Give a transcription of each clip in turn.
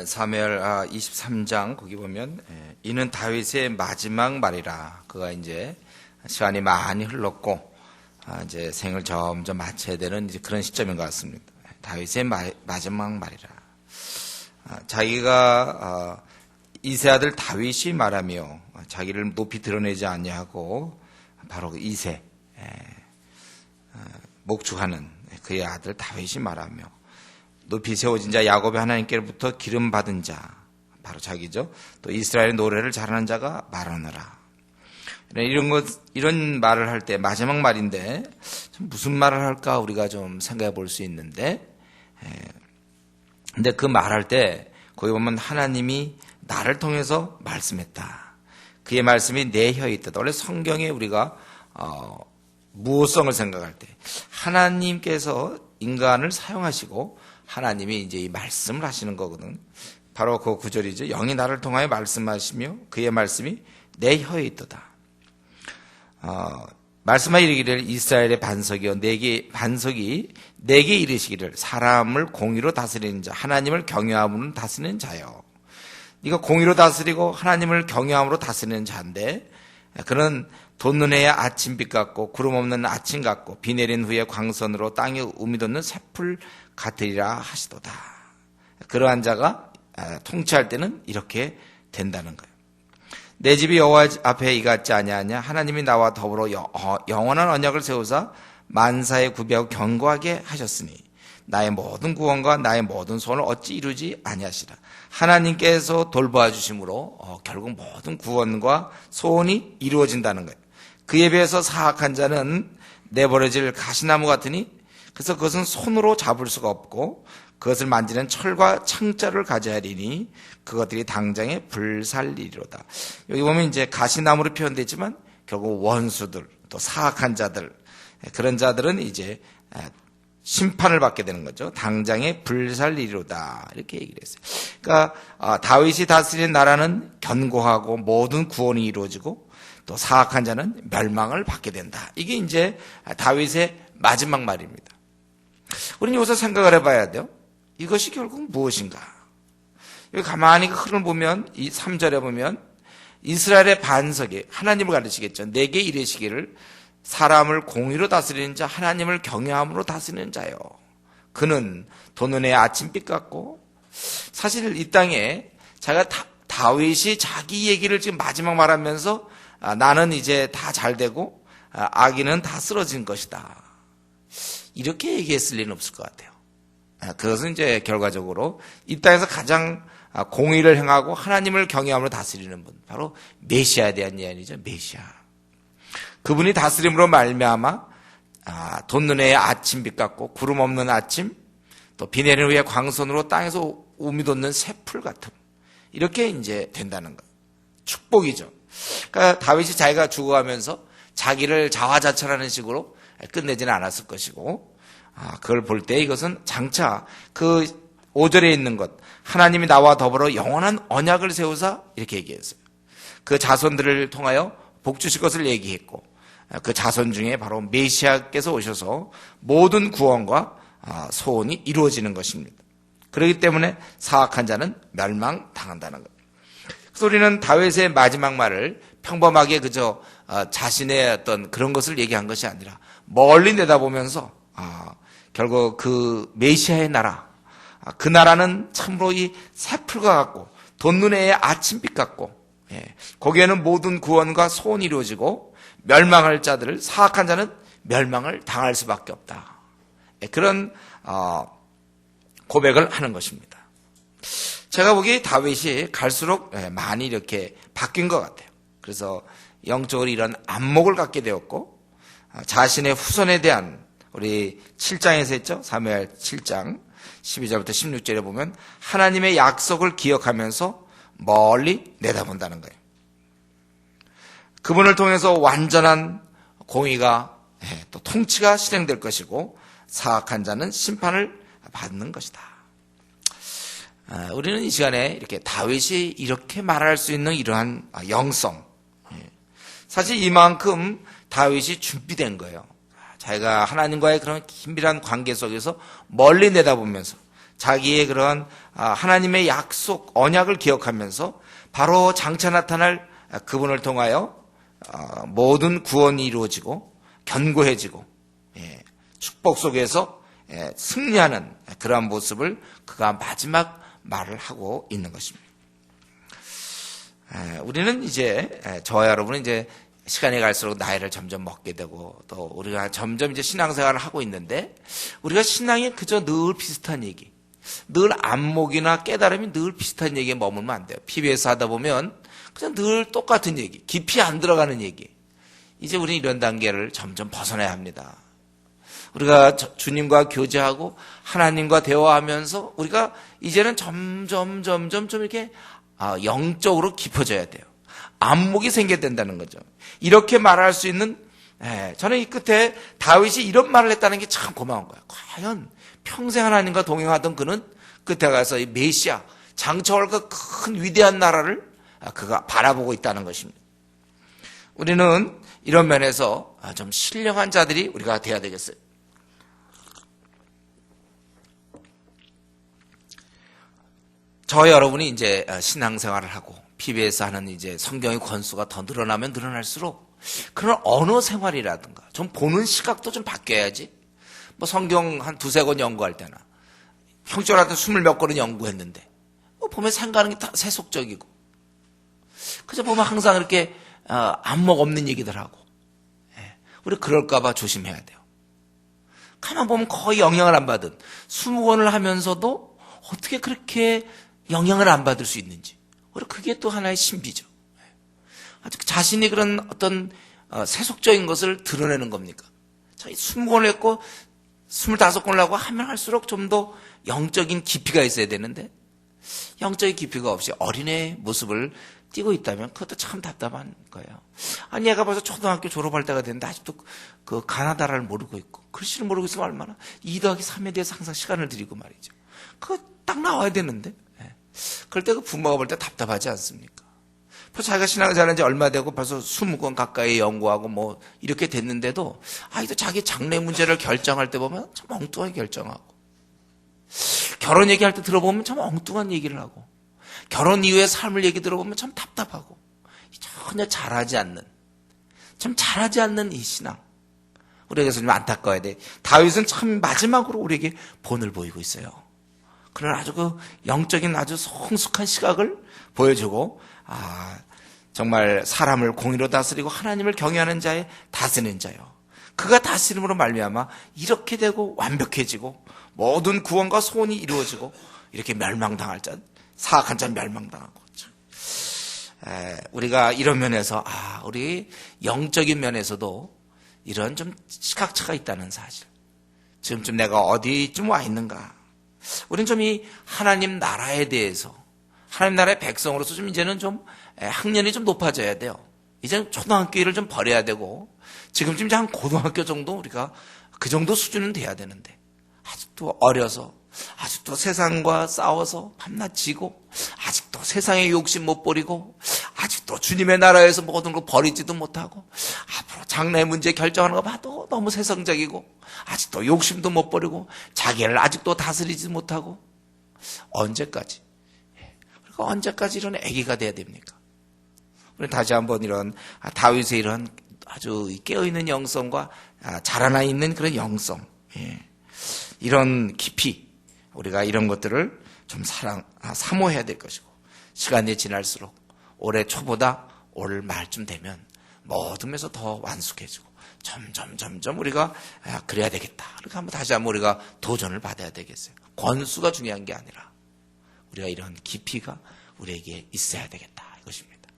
사무엘 23장 거기 보면 이는 다윗의 마지막 말이라. 그가 이제 시간이 많이 흘렀고 이제 생을 점점 마쳐야 되는 이제 그런 시점인 것 같습니다. 다윗의 마지막 말이라. 자기가 이세 아들 다윗이 말하며 자기를 높이 드러내지 아니하고 바로 그 이세 목축하는 그의 아들 다윗이 말하며 높이 세워진 자 야곱의 하나님께로부터 기름 받은 자 바로 자기죠. 또 이스라엘의 노래를 잘하는 자가 말하느라. 이런 말을 할 때 마지막 말인데 무슨 말을 할까 우리가 좀 생각해 볼 수 있는데, 근데 그 말할 때 거기 보면 하나님이 나를 통해서 말씀했다. 그의 말씀이 내 혀에 있다. 원래 성경에 우리가 무호성을 생각할 때 하나님께서 인간을 사용하시고 하나님이 이제 이 말씀을 하시는 거거든. 바로 그 구절이죠. 영이 나를 통하여 말씀하시며 그의 말씀이 내 혀에 있도다. 말씀하여 이르기를 이스라엘의 반석이여 반석이 내게 이르시기를 사람을 공의로 다스리는 자 하나님을 경외함으로 다스리는 자요. 네가 공의로 다스리고 하나님을 경외함으로 다스리는 자인데 그는 돋는 아침빛 같고 구름 없는 아침 같고 비 내린 후에 광선으로 땅에 우미 돋는 새풀 같으리라 하시도다. 그러한 자가 통치할 때는 이렇게 된다는 거예요. 내 집이 여호와 앞에 이같지 아니하냐. 하나님이 나와 더불어 영원한 언약을 세우사 만사에 구비하고 견고하게 하셨으니 나의 모든 구원과 나의 모든 소원을 어찌 이루지 아니하시라. 하나님께서 돌보아 주심으로 결국 모든 구원과 소원이 이루어진다는 거예요. 그에 비해서 사악한 자는 내버려질 가시나무 같으니 그래서 그것은 손으로 잡을 수가 없고 그것을 만지는 철과 창자를 가져야 하리니 그것들이 당장에 불살리리로다. 여기 보면 이제 가시나무로 표현되지만 결국 원수들 또 사악한 자들 그런 자들은 이제 심판을 받게 되는 거죠. 당장에 불살리리로다 이렇게 얘기를 했어요. 그러니까 다윗이 다스리는 나라는 견고하고 모든 구원이 이루어지고 또 사악한 자는 멸망을 받게 된다. 이게 이제 다윗의 마지막 말입니다. 우리는 여기서 생각을 해봐야 돼요. 이것이 결국 무엇인가? 여기 가만히 흐름을 보면 이 3절에 보면 이스라엘의 반석이 하나님을 가르치겠죠. 내게 이르시기를 사람을 공의로 다스리는 자 하나님을 경외함으로 다스리는 자요. 그는 돋는 아침빛 같고 사실 이 땅에 자기가 다윗이 자기 얘기를 지금 마지막 말하면서 나는 이제 다 잘되고 악인은 다 쓰러진 것이다. 이렇게 얘기했을 리는 없을 것 같아요. 그것은 이제 결과적으로 이 땅에서 가장 공의를 행하고 하나님을 경외함으로 다스리는 분 바로 메시아에 대한 이야기죠. 메시아. 그분이 다스림으로 말미암아 돋는 아침빛 같고 구름 없는 아침 또 비 내리는 후에 광선으로 땅에서 우미 돋는 새풀 같음 이렇게 이제 된다는 거예요. 축복이죠. 그러니까 다윗이 자기가 죽어가면서 자기를 자화자찬하는 식으로 끝내지는 않았을 것이고 그걸 볼 때 이것은 장차 그 5절에 있는 것 하나님이 나와 더불어 영원한 언약을 세우사 이렇게 얘기했어요. 그 자손들을 통하여 복 주실 것을 얘기했고 그 자손 중에 바로 메시아께서 오셔서 모든 구원과 소원이 이루어지는 것입니다. 그렇기 때문에 사악한 자는 멸망당한다는 것. 그래서 우리는 다윗의 마지막 말을 평범하게 그저 자신의 어떤 그런 것을 얘기한 것이 아니라 멀리 내다보면서 결국 그 메시아의 나라 그 나라는 참으로 이 새풀과 같고 돋는 아침빛 같고 거기에는 모든 구원과 소원이 이루어지고 멸망할 자들을 사악한 자는 멸망을 당할 수밖에 없다. 그런 고백을 하는 것입니다. 제가 보기에 다윗이 갈수록 많이 이렇게 바뀐 것 같아요. 그래서 영적으로 이런 안목을 갖게 되었고 자신의 후손에 대한 우리 7장에서 했죠. 사무엘 7장 12절부터 16절에 보면 하나님의 약속을 기억하면서 멀리 내다본다는 거예요. 그분을 통해서 완전한 공의가 또 통치가 실행될 것이고 사악한 자는 심판을 받는 것이다. 우리는 이 시간에 이렇게 다윗이 이렇게 말할 수 있는 이러한 영성 사실 이만큼 다윗이 준비된 거예요. 자기가 하나님과의 그런 긴밀한 관계 속에서 멀리 내다보면서 자기의 그런 하나님의 약속, 언약을 기억하면서 바로 장차 나타날 그분을 통하여 모든 구원이 이루어지고 견고해지고 축복 속에서 승리하는 그러한 모습을 그가 마지막 말을 하고 있는 것입니다. 우리는 이제 저와 여러분은 이제 시간이 갈수록 나이를 점점 먹게 되고 또 우리가 점점 이제 신앙생활을 하고 있는데 우리가 신앙이 그저 늘 비슷한 얘기, 늘 안목이나 깨달음이 늘 비슷한 얘기에 머물면 안 돼요. PBS 하다 보면 그냥 늘 똑같은 얘기, 깊이 안 들어가는 얘기. 이제 우리는 이런 단계를 점점 벗어나야 합니다. 우리가 주님과 교제하고 하나님과 대화하면서 우리가 이제는 점점 좀 이렇게 영적으로 깊어져야 돼요. 안목이 생겨야 된다는 거죠. 이렇게 말할 수 있는, 저는 이 끝에 다윗이 이런 말을 했다는 게 참 고마운 거예요. 과연 평생 하나님과 동행하던 그는 끝에 가서 이 메시아, 장차올 그 큰 위대한 나라를 그가 바라보고 있다는 것입니다. 우리는 이런 면에서 좀 신령한 자들이 우리가 돼야 되겠어요. 저 여러분이 이제 신앙생활을 하고 PBS 하는 이제 성경의 권수가 더 늘어나면 늘어날수록 그런 언어 생활이라든가 좀 보는 시각도 좀 바뀌어야지. 뭐 성경 한 두세 권 연구할 때나 형제한테 20몇 권은 연구했는데 보면 생각하는 게 다 세속적이고 그저 보면 항상 이렇게 안목 없는 얘기들 하고 우리 그럴까 봐 조심해야 돼요. 가만 보면 거의 영향을 안 받은 20권을 하면서도 어떻게 그렇게 영향을 안 받을 수 있는지. 그게 또 하나의 신비죠. 아주 자신이 그런 어떤 세속적인 것을 드러내는 겁니까? 자, 20권을 했고 25권을 하고 하면 할수록 좀 더 영적인 깊이가 있어야 되는데 영적인 깊이가 없이 어린애 모습을 띄고 있다면 그것도 참 답답한 거예요. 아니 얘가 벌써 초등학교 졸업할 때가 됐는데 아직도 그 가나다라를 모르고 있고 글씨를 모르고 있으면 얼마나 2 더하기 3에 대해서 항상 시간을 들이고 말이죠. 그거 딱 나와야 되는데 그럴 때 그 부모가 볼 때 답답하지 않습니까? 벌써 자기가 신앙생활한 지 얼마 되고 벌써 20권 가까이 연구하고 뭐 이렇게 됐는데도 아직도 자기 장래 문제를 결정할 때 보면 참 엉뚱하게 결정하고 결혼 얘기할 때 들어보면 참 엉뚱한 얘기를 하고 결혼 이후의 삶을 얘기 들어보면 참 답답하고 전혀 잘하지 않는 이 신앙 우리에게서 좀 안타까워야 돼. 다윗은 참 마지막으로 우리에게 본을 보이고 있어요. 그런 아주 그 영적인 아주 성숙한 시각을 보여주고 정말 사람을 공의로 다스리고 하나님을 경외하는 자의 다스리는 자요. 그가 다스림으로 말미암아 이렇게 되고 완벽해지고 모든 구원과 소원이 이루어지고 이렇게 멸망당할 자, 사악한 자 멸망당하고. 우리가 이런 면에서 우리 영적인 면에서도 이런 좀 시각차가 있다는 사실. 지금쯤 내가 어디쯤 와 있는가? 우리는 좀 이 하나님 나라에 대해서 하나님 나라의 백성으로서 좀 이제는 좀 학년이 좀 높아져야 돼요. 이제는 초등학교를 좀 버려야 되고 지금쯤 이제 한 고등학교 정도 우리가 그 정도 수준은 돼야 되는데 아직도 어려서 아직도 세상과 싸워서 밤낮 지고 아직도 세상의 욕심 못 버리고 아직도 주님의 나라에서 모든 걸 버리지도 못하고 앞으로 장래 문제 결정하는 거 봐도 너무 세상적이고 아직도 욕심도 못 버리고 자기를 아직도 다스리지 못하고 언제까지? 그러니까 언제까지 이런 애기가 돼야 됩니까? 우리 다시 한번 이런 다윗의 이런 아주 깨어있는 영성과 자라나 있는 그런 영성 이런 깊이 우리가 이런 것들을 좀 사모해야 될 것이고 시간이 지날수록 올해 초보다 올 말쯤 되면 모든 면에서 더 완숙해지고 점점 우리가 그래야 되겠다. 그렇게 한번 다시 한번 우리가 도전을 받아야 되겠어요. 권수가 중요한 게 아니라 우리가 이런 깊이가 우리에게 있어야 되겠다 이것입니다.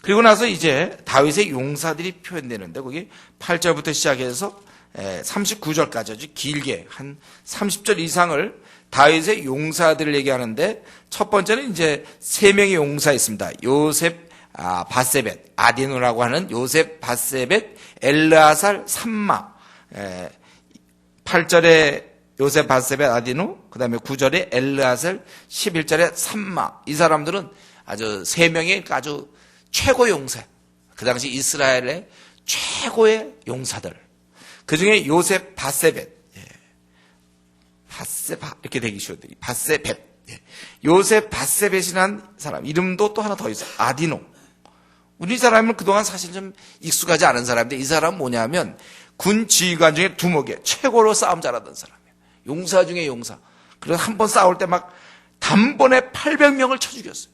그리고 나서 이제 다윗의 용사들이 표현되는데 거기 8절부터 시작해서 39절까지 아주 길게 한 30절 이상을 다윗의 용사들을 얘기하는데 첫 번째는 이제 3명의 용사 있습니다. 요셉 바세벳 아디노라고 하는 요셉 바세벳 엘르아살 삼마 8절에 요셉 바세벳 아디노 그 다음에 9절에 엘르아살 11절에 삼마 이 사람들은 아주 3명의 아주 최고 용사 그 당시 이스라엘의 최고의 용사들 그 중에 요셉 바세벳 바세바 이렇게 되기 쉬워요. 바세벳. 요셉 바세벳이라는 사람 이름도 또 하나 더 있어요. 아디노. 우리 사람은 그동안 사실 좀 익숙하지 않은 사람인데 이 사람은 뭐냐면 군 지휘관 중에 두목에 최고로 싸움 잘하던 사람이에요. 용사 중에 용사. 그래서 한 번 싸울 때 막 단번에 800명을 쳐 죽였어요.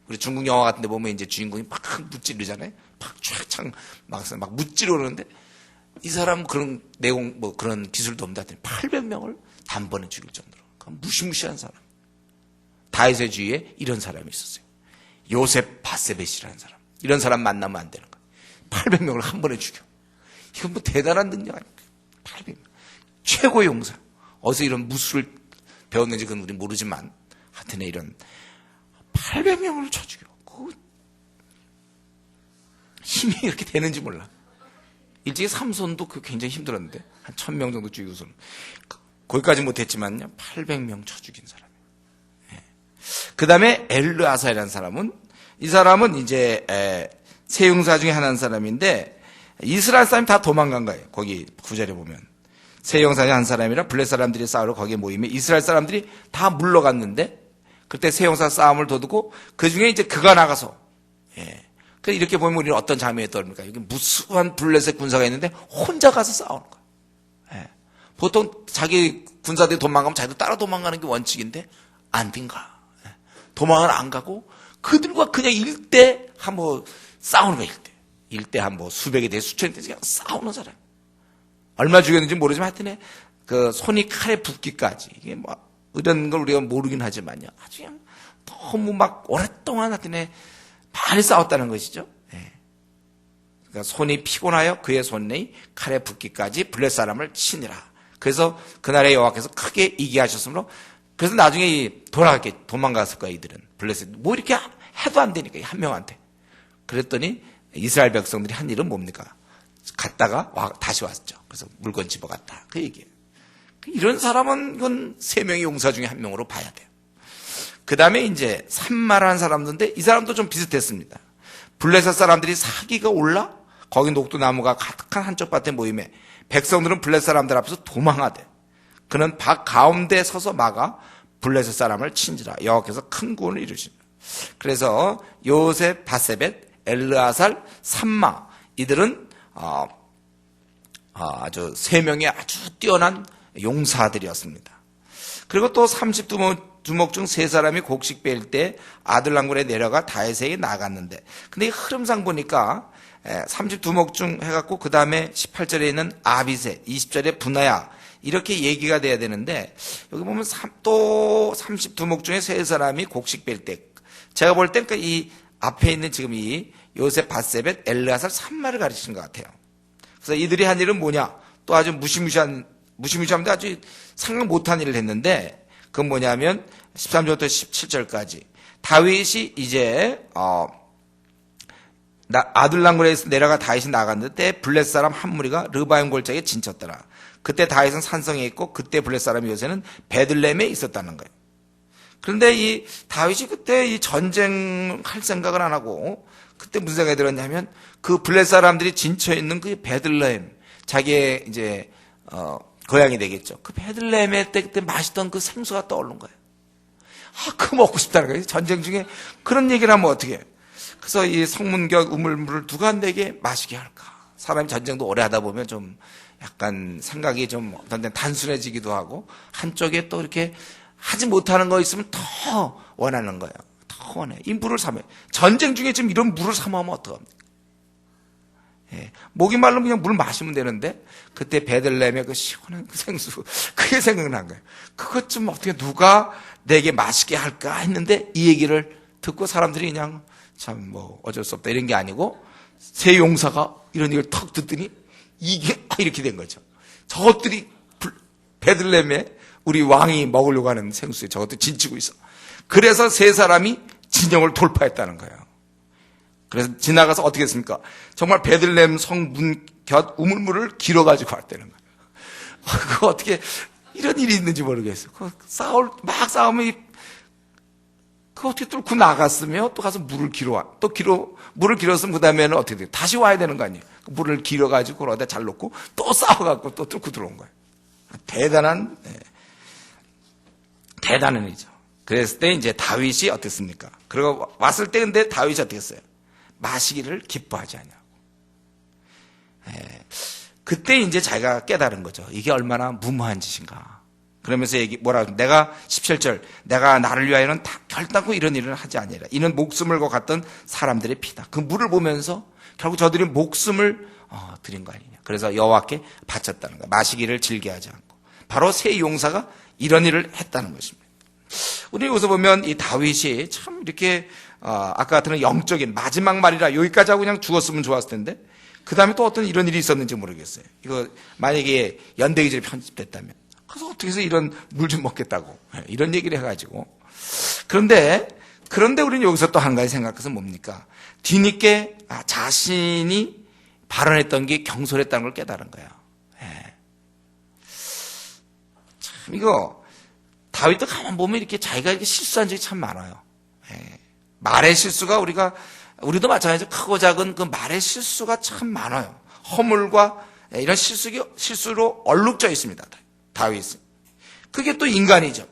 우리 중국 영화 같은 데 보면 이제 주인공이 막 무찌르잖아요. 막 쫙창 막 무찌르는데 이 사람 그런 내용 뭐 그런 기술도 없는데 800명을 단번에 죽일 정도로 무시무시한 사람. 다윗의 주위에 이런 사람이 있었어요. 요셉 바세벳이라는 사람. 이런 사람 만나면 안 되는 거예요. 800명을 한 번에 죽여. 이건 뭐 대단한 능력 아닙니까? 800명. 최고의 용사. 어디서 이런 무술을 배웠는지 그건 우리 모르지만 하여튼 이런 800명을 쳐 죽여. 그 힘이 이렇게 되는지 몰라. 일찍이 삼손도 그 굉장히 힘들었는데 한 1000명 정도 죽이고서는 거기까지 못했지만요 800명 쳐 죽인 사람이에요. 그 다음에 엘르아살이라는 사람은 이 사람은 이제 세 용사 중에 하나인 사람인데 이스라엘 사람이 다 도망간 거예요. 거기 구절에 보면 세 용사 중에 한 사람이라 블레 사람들이 싸우러 거기에 모이면 이스라엘 사람들이 다 물러갔는데 그때 세 용사 싸움을 도두고 그 중에 이제 그가 나가서 그래서 이렇게 보면 우리는 어떤 장면이 떠오릅니까? 여기 무수한 블레셋 군사가 있는데 혼자 가서 싸우는 거예요. 보통 자기 군사들이 도망가면 자기도 따라 도망가는 게 원칙인데 안 빈가. 도망을 안 가고 그들과 그냥 일대 한번 싸우는 거예요. 일대 한번 수백에 대해 수천에 대해서 그냥 싸우는 사람. 얼마 죽였는지 모르지만 하여튼 그 손이 칼에 붓기까지 이게 뭐 이런 걸 우리가 모르긴 하지만요. 아주 그냥 너무 막 오랫동안 하여튼 많이 싸웠다는 것이죠. 그러니까 손이 피곤하여 그의 손이 칼에 붓기까지 블레 사람을 치니라. 그래서 그날의 여호와께서 크게 이기하셨으므로 그래서 나중에 도망갔을 거야 이들은. 블레셋 뭐 이렇게 해도 안 되니까 한 명한테. 그랬더니 이스라엘 백성들이 한 일은 뭡니까? 갔다가 다시 왔죠. 그래서 물건 집어갔다. 그 얘기예요. 이런 사람은 이건 3명의 용사 중에 1명으로 봐야 돼요. 그 다음에 이제 산마라는 사람인데 이 사람도 좀 비슷했습니다. 블레셋 사람들이 사기가 올라 거기 녹두나무가 가득한 한쪽 밭에 모임에 백성들은 블레셋 사람들 앞에서 도망하대. 그는 밭 가운데 서서 막아 블레셋 사람을 친지라. 여호와께서 큰 구원을 이루시니라. 그래서 요셉, 바세벳, 엘르아살, 산마 이들은 아주 3명의 아주 뛰어난 용사들이었습니다. 그리고 또 30두목 중 3사람이 곡식 뺄 때 아둘람굴에 내려가 다윗에게 나갔는데 근데 이 흐름상 보니까 30두목 중 해갖고 그 다음에 18절에 있는 아비세 20절에 분하야 이렇게 얘기가 돼야 되는데 여기 보면 또 30두목 중에 3사람이 곡식 뺄 때 제가 볼 땐 이 앞에 있는 지금 이 요셉, 바세벳, 엘르아살, 산마를 가르치는 것 같아요. 그래서 이들이 한 일은 뭐냐 또 아주 무시무시한데 아주 생각 못한 일을 했는데 그건 뭐냐면 13절부터 17절까지 다윗이 이제 아둘람굴에서 내려가 다윗이 나갔는데 블레셋 사람 한 무리가 르바임 골짜기에 진쳤더라. 그때 다윗은 산성에 있고 그때 블레셋 사람 요새는 베들레헴에 있었다는 거예요. 그런데 이 다윗이 그때 이 전쟁할 생각을 안 하고 그때 무슨 생각이 들었냐면 그 블레셋 사람들이 진쳐 있는 그 베들레헴 자기의 이제 고향이 되겠죠. 그 베들레헴에 그때 마시던 그 생수가 떠오른 거예요. 그거 먹고 싶다는 거예요. 전쟁 중에 그런 얘기를 하면 어떻게 해요? 그래서 이 성문격 우물물을 누가 내게 마시게 할까? 사람이 전쟁도 오래 하다 보면 좀 약간 생각이 좀 어떤 데는 단순해지기도 하고 한쪽에 또 이렇게 하지 못하는 거 있으면 더 원하는 거예요. 더 원해. 이 물을 삼아. 전쟁 중에 지금 이런 물을 삼아하면 어떡합니까? 목이 말르면 그냥 물 마시면 되는데 그때 베들레헴의 그 시원한 그 생수 그게 생각난 거예요. 그것 좀 어떻게 누가 내게 마시게 할까 했는데 이 얘기를 듣고 사람들이 그냥 참 뭐 어쩔 수 없다 이런 게 아니고 세 용사가 이런 얘기를 턱 듣더니 이게 이렇게 된 거죠. 저것들이 베들레헴에 우리 왕이 먹으려고 하는 생수에 저것도 진치고 있어. 그래서 3사람이 진영을 돌파했다는 거예요. 그래서 지나가서 어떻게 했습니까? 정말 베들레헴 성문 곁 우물물을 길어가지고 왔다는 거예요. 그거 어떻게 이런 일이 있는지 모르겠어요. 막 싸우면 그거 어떻게 뚫고 나갔으며 또 가서 물을 길어와. 물을 길었으면 그 다음에는 어떻게 돼요? 다시 와야 되는 거 아니에요? 물을 길어가지고 그러다 잘 놓고 또 싸워갖고 또 뚫고 들어온 거예요. 대단한. 대단한 일이죠. 그랬을 때 이제 다윗이 어땠습니까? 그리고 왔을 때 근데 다윗이 어떻게 했어요? 마시기를 기뻐하지 않냐고. 그때 이제 자기가 깨달은 거죠. 이게 얼마나 무모한 짓인가. 그러면서 내가 17절, 내가 나를 위하여는 다 결단코 이런 일을 하지 아니라 이는 목숨을 거 갔던 사람들의 피다. 그 물을 보면서 결국 저들이 목숨을 드린 거 아니냐. 그래서 여호와께 바쳤다는 거야. 마시기를 즐겨하지 않고. 바로 새 용사가 이런 일을 했다는 것입니다. 우리 여기서 보면 이 다윗이 참 이렇게 아까 같은 영적인 마지막 말이라 여기까지 하고 그냥 죽었으면 좋았을 텐데 그 다음에 또 어떤 이런 일이 있었는지 모르겠어요. 이거 만약에 연대기절이 편집됐다면 그래서 어떻게 해서 이런 물 좀 먹겠다고 이런 얘기를 해가지고 그런데 우리는 여기서 또 한 가지 생각해서 뭡니까? 뒤늦게 자신이 발언했던 게 경솔했다는 걸 깨달은 거예요. 참 이거 다윗도 가만 보면 이렇게 자기가 이렇게 실수한 적이 참 많아요. 말의 실수가 우리도 마찬가지로 크고 작은 그 말의 실수가 참 많아요. 허물과 이런 실수로 얼룩져 있습니다. 다윗은. 그게 또 인간이죠.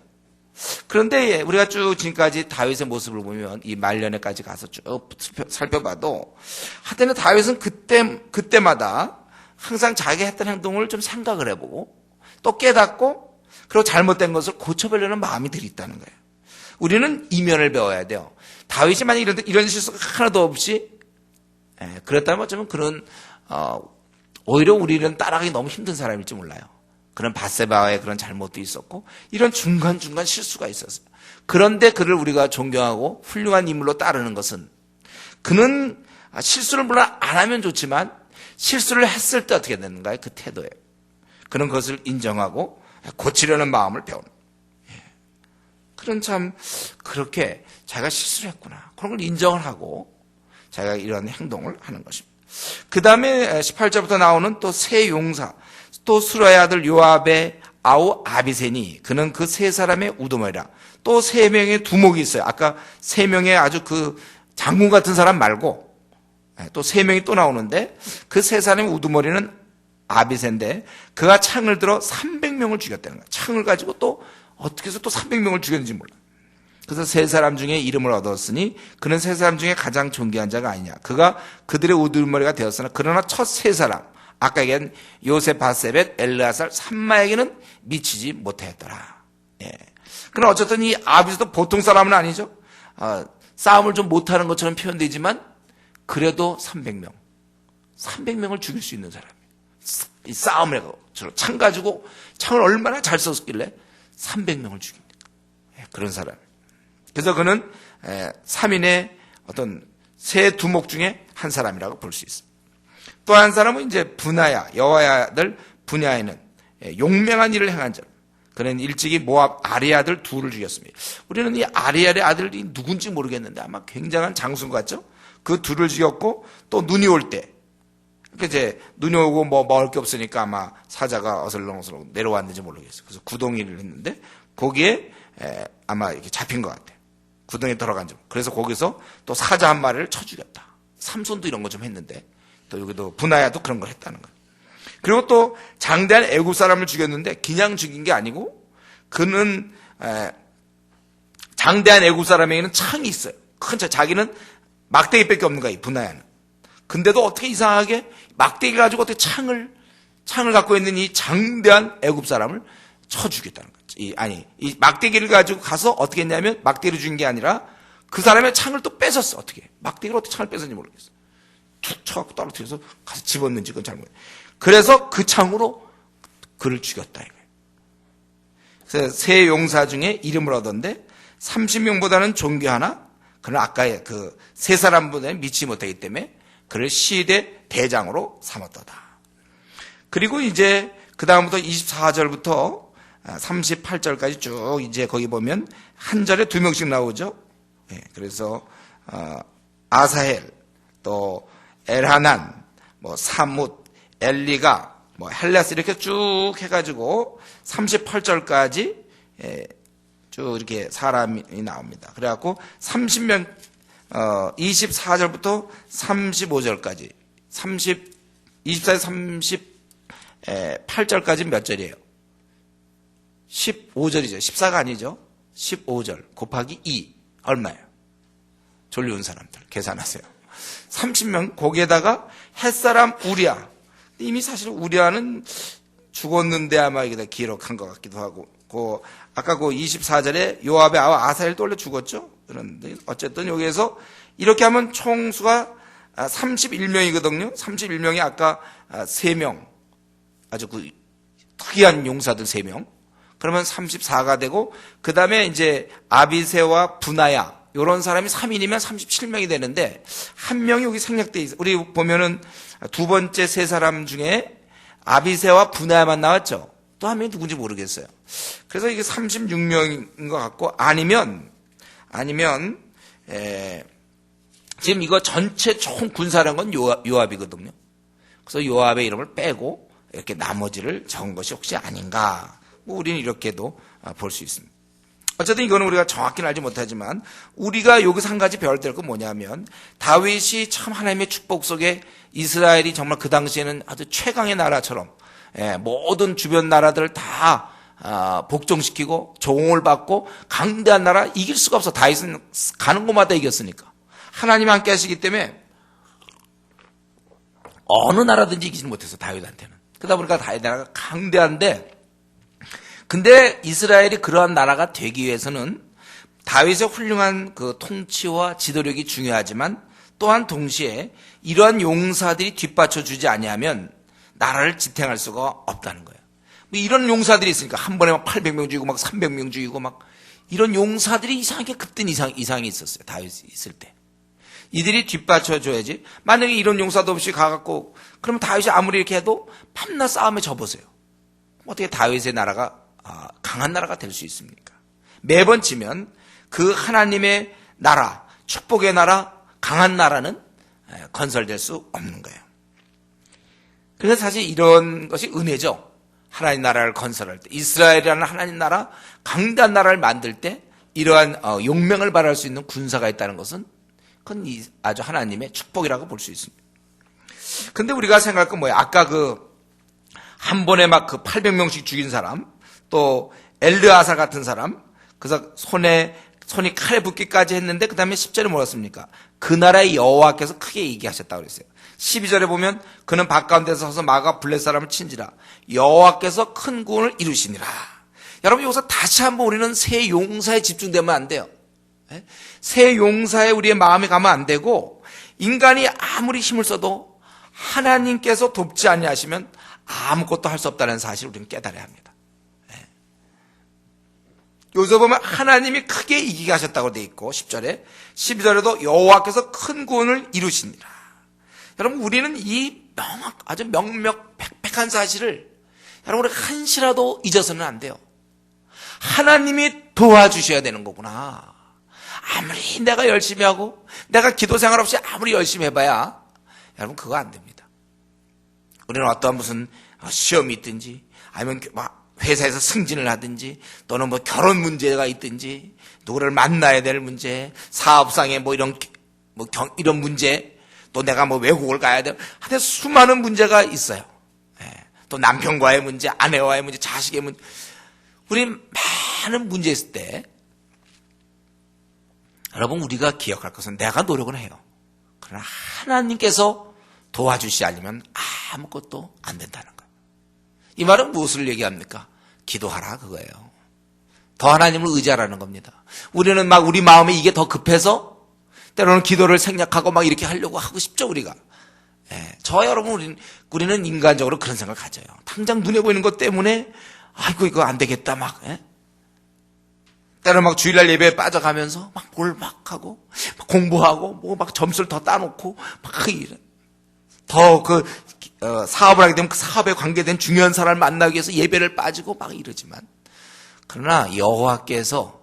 그런데 우리가 쭉 지금까지 다윗의 모습을 보면 이 말년에까지 가서 쭉 살펴봐도 하여튼 다윗은 그때마다 항상 자기가 했던 행동을 좀 생각을 해보고 또 깨닫고 그리고 잘못된 것을 고쳐보려는 마음이 들있다는 거예요. 우리는 이면을 배워야 돼요. 다윗이 만약 이런 실수가 하나도 없이 그랬다면 어쩌면 그런 오히려 우리는 따라가기 너무 힘든 사람일지 몰라요. 그런 밧세바의 그런 잘못도 있었고 이런 중간중간 실수가 있었어요. 그런데 그를 우리가 존경하고 훌륭한 인물로 따르는 것은 그는 실수를 물론 안 하면 좋지만 실수를 했을 때 어떻게 되는가요? 그 태도예요. 그는 그것을 인정하고 고치려는 마음을 배우는. 그런 참 그렇게 자기가 실수를 했구나. 그런 걸 인정을 하고 자기가 이런 행동을 하는 것입니다. 그 다음에 18절부터 나오는 또 세 용사, 또 수라의 아들 요압의 아우 아비세니 그는 그 세 사람의 우두머리라. 또 세 명의 두목이 있어요. 아까 세 명의 아주 그 장군 같은 사람 말고 또 세 명이 또 나오는데 그 세 사람의 우두머리는 아비세인데 그가 창을 들어 300명을 죽였다는 거예요. 창을 가지고 또 어떻게 해서 또 300명을 죽였는지 몰라. 그래서 세 사람 중에 이름을 얻었으니 그는 세 사람 중에 가장 존귀한 자가 아니냐. 그가 그들의 우두머리가 되었으나 그러나 첫 세 사람 아까 얘기한 요셉, 바세벳, 엘르아살, 삼마에게는 미치지 못하였더라. 그럼 어쨌든 이 아비스도 보통 사람은 아니죠. 싸움을 좀 못하는 것처럼 표현되지만 그래도 300명을 죽일 수 있는 사람이에요. 이 싸움을 해서 창 가지고 창을 얼마나 잘 썼길래 300명을 죽입니까? 그런 사람. 그래서 그는 3인의 어떤 세 두목 중에 한 사람이라고 볼 수 있습니다. 또 한 사람은 이제 분하야, 여호와의 아들 분야에는 용맹한 일을 행한 자. 그는 일찍이 모압 아리 아들 둘을 죽였습니다. 우리는 이 아리아의 아들이 누군지 모르겠는데 아마 굉장한 장수 같죠? 그 둘을 죽였고 또 눈이 올 때 이제 눈이 오고 뭐 먹을 게 없으니까 아마 사자가 어슬렁어슬렁 내려왔는지 모르겠어요. 그래서 구덩이를 했는데 거기에 아마 이렇게 잡힌 것 같아요. 구덩이에 들어간 점. 그래서 거기서 또 사자 한 마리를 쳐 죽였다. 삼손도 이런 거 좀 했는데 또 여기도 분하야도 그런 걸 했다는 거예요. 그리고 또 장대한 애굽 사람을 죽였는데 그냥 죽인 게 아니고 그는 장대한 애굽 사람에게는 창이 있어요. 큰 창. 자기는 막대기밖에 없는 거야, 이 분하야는. 근데도 어떻게 이상하게 막대기 가지고 어떻게 창을 갖고 있는 이 장대한 애굽 사람을 쳐 죽였다는 거지. 이 막대기를 가지고 가서 어떻게 했냐면 막대기를 죽인 게 아니라 그 사람의 창을 또 뺏었어. 어떻게? 막대기를 어떻게 창을 뺏었는지 모르겠어. 툭 쳐갖고 떨어뜨려서 가서 집었는지 그건 잘 모르겠어. 그래서 그 창으로 그를 죽였다 이거예요. 그래서 세 용사 중에 이름을 얻었는데 30명보다는 존귀하나 그는 아까 그 세 사람보다는 미치지 못하기 때문에 그를 시대 대장으로 삼았도다. 그리고 이제 그 다음부터 24절부터 38절까지 쭉 이제 거기 보면 한 절에 2명씩 나오죠. 그래서 아사헬, 또 엘하난, 뭐 사뭇, 엘리가, 뭐 헬레스 이렇게 쭉 해가지고 38절까지 쭉 이렇게 사람이 나옵니다. 그래갖고 30명 24절부터 35절까지 24절 38절까지 몇 절이에요? 15절이죠. 14가 아니죠. 15절 곱하기 2 얼마예요? 졸려온 사람들 계산하세요. 30명 거기에다가 햇사람 우리아. 이미 사실 우리아는 죽었는데 아마 이게 다 기록한 것 같기도 하고 아까 그 24절에 요압의 아와 아사엘도 원래 죽었죠. 그런데 어쨌든 여기에서 이렇게 하면 총수가 31명이거든요. 31명이 아까 3명 아주 그 특이한 용사들 3명. 그러면 34가 되고 그 다음에 이제 아비새와 분하야 이런 사람이 3인이면 37명이 되는데 한 명이 여기 생략돼 있어요. 우리 보면은 두 번째 세 사람 중에 아비새와 분하야만 나왔죠. 또 한 명이 누군지 모르겠어요. 그래서 이게 36명인 것 같고 아니면 지금 이거 전체 총 군사력은 요압이거든요. 그래서 요압의 이름을 빼고 이렇게 나머지를 적은 것이 혹시 아닌가. 뭐 우리는 이렇게도 볼 수 있습니다. 어쨌든 이거는 우리가 정확히는 알지 못하지만 우리가 여기서 한 가지 배울 될 건 뭐냐면 다윗이 참 하나님의 축복 속에 이스라엘이 정말 그 당시에는 아주 최강의 나라처럼 모든 주변 나라들을 다 복종시키고 조공을 받고 강대한 나라 이길 수가 없어. 다윗은 가는 곳마다 이겼으니까. 하나님 함께 하시기 때문에 어느 나라든지 이기지 못했어. 다윗한테는. 그러다 보니까 다윗 나라가 강대한데 근데 이스라엘이 그러한 나라가 되기 위해서는 다윗의 훌륭한 그 통치와 지도력이 중요하지만 또한 동시에 이러한 용사들이 뒷받쳐주지 아니하면 나라를 지탱할 수가 없다는 거예요. 뭐 이런 용사들이 있으니까 한 번에 막 800명 죽이고 막 300명 죽이고 막 이런 용사들이 이상하게 급든 이상이 있었어요. 다윗이 있을 때. 이들이 뒷받쳐줘야지. 만약에 이런 용사도 없이 가갖고 그러면 다윗이 아무리 이렇게 해도 밤낮 싸움에 져보세요. 어떻게 다윗의 나라가 강한 나라가 될 수 있습니까? 매번 지면 그 하나님의 나라, 축복의 나라, 강한 나라는 건설될 수 없는 거예요. 그래서 사실 이런 것이 은혜죠. 하나님 나라를 건설할 때 이스라엘이라는 하나님 나라, 강대한 나라를 만들 때 이러한 용맹을 발할 수 있는 군사가 있다는 것은 그건 아주 하나님의 축복이라고 볼 수 있습니다. 근데 우리가 생각할 건 뭐예요? 아까 한 번에 막 800명씩 죽인 사람, 또 엘르아사 같은 사람, 그래서 손이 칼에 붙기까지 했는데 그 다음에 10절에 뭐였습니까? 그 나라의 여호와께서 크게 얘기하셨다고 그랬어요. 12절에 보면 그는 바깥에서 서서 마가 블렛 사람을 친지라 여호와께서 큰 구원을 이루시니라. 여러분 여기서 다시 한번 우리는 새 용사에 집중되면 안 돼요. 새 용사에 우리의 마음이 가면 안 되고 인간이 아무리 힘을 써도 하나님께서 돕지 아니하시면 아무것도 할 수 없다는 사실을 우리는 깨달아야 합니다. 여기서 보면 하나님이 크게 이기게 하셨다고 돼 있고 10절에 12절에도 여호와께서 큰 구원을 이루시니라. 여러분 우리는 이 아주 명명백백한 사실을 여러분 우리가 한시라도 잊어서는 안 돼요. 하나님이 도와주셔야 되는 거구나. 아무리 내가 열심히 하고 내가 기도 생활 없이 아무리 열심히 해봐야 여러분 그거 안 됩니다. 우리는 어떠한 무슨 시험이 있든지 아니면 막 회사에서 승진을 하든지 또는 뭐 결혼 문제가 있든지 누구를 만나야 될 문제, 사업상의 뭐 이런 문제, 또 내가 뭐 외국을 가야 돼. 하여튼 수많은 문제가 있어요. 또 남편과의 문제, 아내와의 문제, 자식의 문제. 우리 많은 문제 있을 때 여러분 우리가 기억할 것은 내가 노력을 해요. 그러나 하나님께서 도와주시지 않으면 아무것도 안 된다는 거예요. 이 말은 무엇을 얘기합니까? 기도하라 그거예요. 더 하나님을 의지하라는 겁니다. 우리는 막 우리 마음에 이게 더 급해서 때로는 기도를 생략하고 막 이렇게 하려고 하고 싶죠 우리가. 저 여러분 우리는 인간적으로 그런 생각을 가져요. 당장 눈에 보이는 것 때문에 아이고 이거 안 되겠다 막. 때로는 막 주일날 예배에 빠져가면서 막 뭘 막 하고 막 공부하고 뭐 막 점수를 더 따놓고 막 이래. 더 사업을 하게 되면 그 사업에 관계된 중요한 사람을 만나기 위해서 예배를 빠지고 막 이러지만 그러나 여호와께서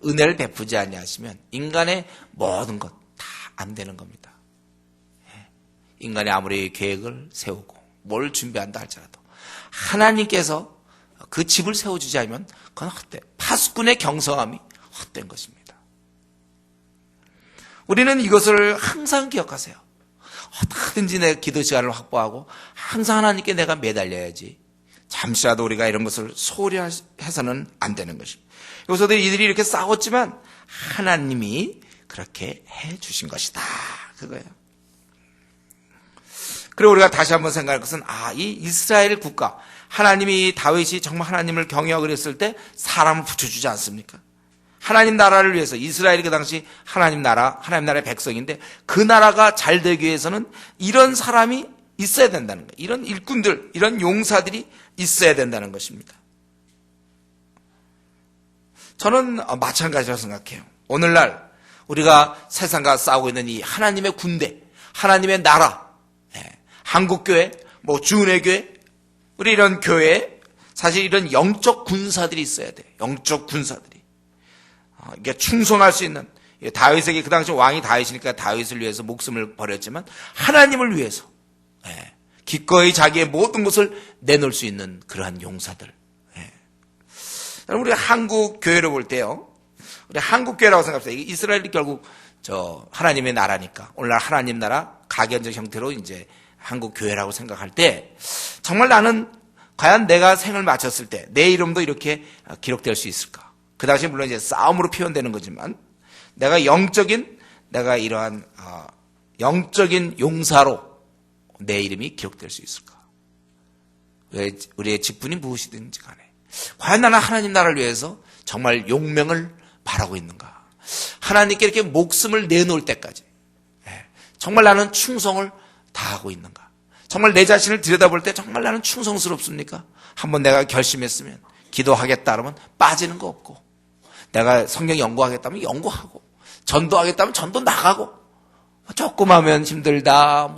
은혜를 베푸지 아니하시면 인간의 모든 것 다 안 되는 겁니다. 인간이 아무리 계획을 세우고 뭘 준비한다 할지라도 하나님께서 그 집을 세워주지 않으면 그건 헛돼. 파수꾼의 경성함이 헛된 것입니다. 우리는 이것을 항상 기억하세요. 어떻게든지 내 기도 시간을 확보하고 항상 하나님께 내가 매달려야지. 잠시라도 우리가 이런 것을 소홀히 해서는 안 되는 것입니다. 여기서도 이들이 이렇게 싸웠지만 하나님이 그렇게 해 주신 것이다. 그거예요. 그리고 우리가 다시 한번 생각할 것은 이 이스라엘 국가, 하나님이 다윗이 정말 하나님을 경외하고 그랬을 때 사람을 붙여주지 않습니까? 하나님 나라를 위해서, 이스라엘이 그 당시 하나님 나라의 백성인데 그 나라가 잘 되기 위해서는 이런 사람이 있어야 된다는 거예요. 이런 일꾼들, 이런 용사들이 있어야 된다는 것입니다. 저는 마찬가지라고 생각해요. 오늘날 우리가 세상과 싸우고 있는 이 하나님의 군대, 하나님의 나라, 한국교회, 주은혜교회, 우리 이런 교회에 사실 이런 영적 군사들이 있어야 돼요. 영적 군사들이. 이게 충성할 수 있는, 다윗에게 그 당시 왕이 다윗이니까 다윗을 위해서 목숨을 버렸지만 하나님을 위해서 기꺼이 자기의 모든 것을 내놓을 수 있는 그러한 용사들. 우리 한국 교회를 볼 때요, 우리 한국 교회라고 생각합시다. 이스라엘이 결국 하나님의 나라니까 오늘날 하나님 나라 가견적 형태로 이제 한국 교회라고 생각할 때 정말 나는 과연 내가 생을 마쳤을 때 내 이름도 이렇게 기록될 수 있을까? 그 당시 물론 이제 싸움으로 표현되는 거지만 내가 내가 이러한 영적인 용사로 내 이름이 기록될 수 있을까? 왜 우리의 직분이 무엇이든지 간에 과연 나는 하나님 나라를 위해서 정말 용맹을 바라고 있는가? 하나님께 이렇게 목숨을 내놓을 때까지 정말 나는 충성을 다하고 있는가? 정말 내 자신을 들여다볼 때 정말 나는 충성스럽습니까? 한번 내가 결심했으면 기도하겠다 그러면 빠지는 거 없고, 내가 성경 연구하겠다면 연구하고, 전도하겠다면 전도 나가고, 조금 하면 힘들다,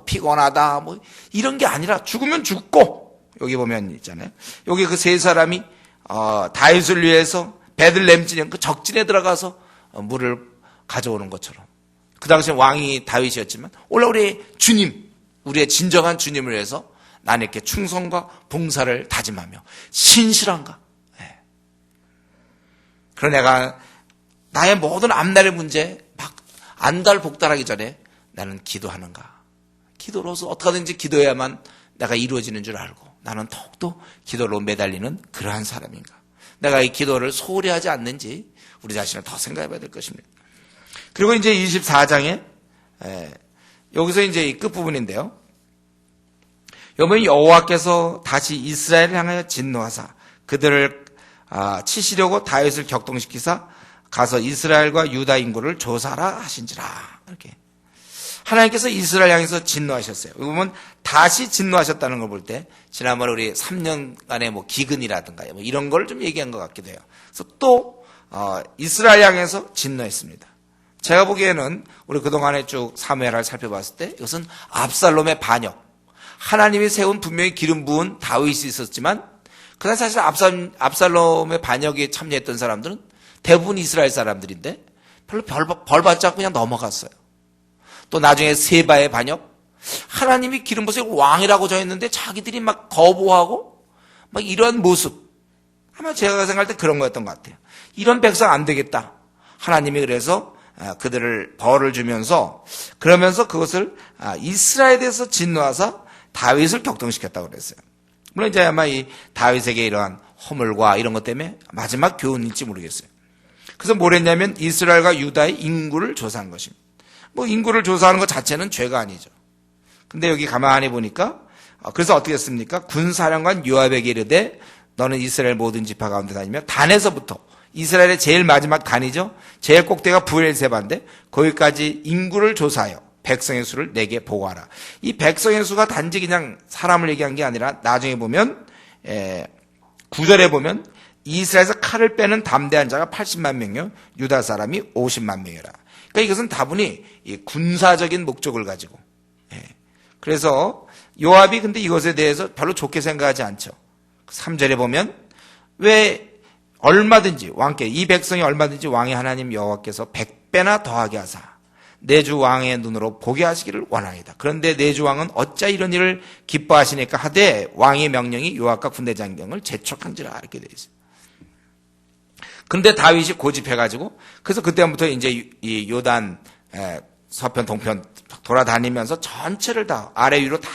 피곤하다, 이런 게 아니라 죽으면 죽고, 여기 보면 있잖아요. 여기 그 세 사람이 다윗을 위해서 베들레헴 진영 그 적진에 들어가서 물을 가져오는 것처럼, 그 당시에 왕이 다윗이었지만 오늘 우리 주님, 우리의 진정한 주님을 위해서 나는 이렇게 충성과 봉사를 다짐하며 신실한가? 그러나 내가 나의 모든 앞날의 문제 막 안달복달하기 전에 나는 기도하는가? 기도로서 어떻게든지 기도해야만 내가 이루어지는 줄 알고 나는 더욱더 기도로 매달리는 그러한 사람인가? 내가 이 기도를 소홀히 하지 않는지 우리 자신을 더 생각해 봐야 될 것입니다. 그리고 이제 24장에 여기서 이제 이 끝부분인데요. 여러분, 여호와께서 다시 이스라엘을 향하여 진노하사 그들을 치시려고 다윗을 격동시키사 가서 이스라엘과 유다 인구를 조사하라 하신지라. 이렇게 하나님께서 이스라엘 향해서 진노하셨어요. 여기 보면 다시 진노하셨다는 걸 볼 때 지난번에 우리 3년간의 기근이라든가 이런 걸 좀 얘기한 것 같기도 해요. 그래서 또 이스라엘 향해서 진노했습니다. 제가 보기에는 우리 그동안에 쭉 사무엘을 살펴봤을 때 이것은 압살롬의 반역, 하나님이 세운 분명히 기름 부은 다윗이 있었지만 그날 사실 압살롬의 반역에 참여했던 사람들은 대부분 이스라엘 사람들인데 별로 벌 받지 않고 그냥 넘어갔어요. 또 나중에 세바의 반역, 하나님이 기름 부으시고 왕이라고 정했는데 자기들이 막 거부하고 막 이런 모습, 아마 제가 생각할 때 그런 거였던 것 같아요. 이런 백성 안 되겠다. 하나님이 그래서 그들을 벌을 주면서 그러면서 그것을 이스라엘에서 진노하사 다윗을 격동시켰다고 그랬어요. 물론 이제 아마 이 다윗에게 이러한 허물과 이런 것 때문에 마지막 교훈일지 모르겠어요. 그래서 뭘 했냐면 이스라엘과 유다의 인구를 조사한 것입니다. 인구를 조사하는 것 자체는 죄가 아니죠. 근데 여기 가만히 보니까 그래서 어떻게 했습니까? 군사령관 요압에게 이르되 너는 이스라엘 모든 지파 가운데 다니며 단에서부터, 이스라엘의 제일 마지막 단이죠. 제일 꼭대가 브엘세바인데 거기까지 인구를 조사하여 백성의 수를 내게 보고하라. 이 백성의 수가 단지 그냥 사람을 얘기한 게 아니라 나중에 보면 9절에 보면 이스라엘에서 칼을 빼는 담대한 자가 80만 명이요 유다 사람이 50만 명이라. 그러니까 이것은 다분히 이 군사적인 목적을 가지고. 그래서 요압이 근데 이것에 대해서 별로 좋게 생각하지 않죠. 3절에 보면 왜 얼마든지 왕께 이 백성이 얼마든지 왕의 하나님 여호와께서 100배나 더하게 하사 내 주 왕의 눈으로 보게 하시기를 원하이다. 그런데 내 주 왕은 어찌 이런 일을 기뻐하시니까 하되 왕의 명령이 요압과 군대 장경을 재촉한지라 이렇게 되어 있어요. 근데 다윗이 고집해가지고 그래서 그때부터 이제 이 요단 서편 동편 돌아다니면서 전체를 다 아래 위로 다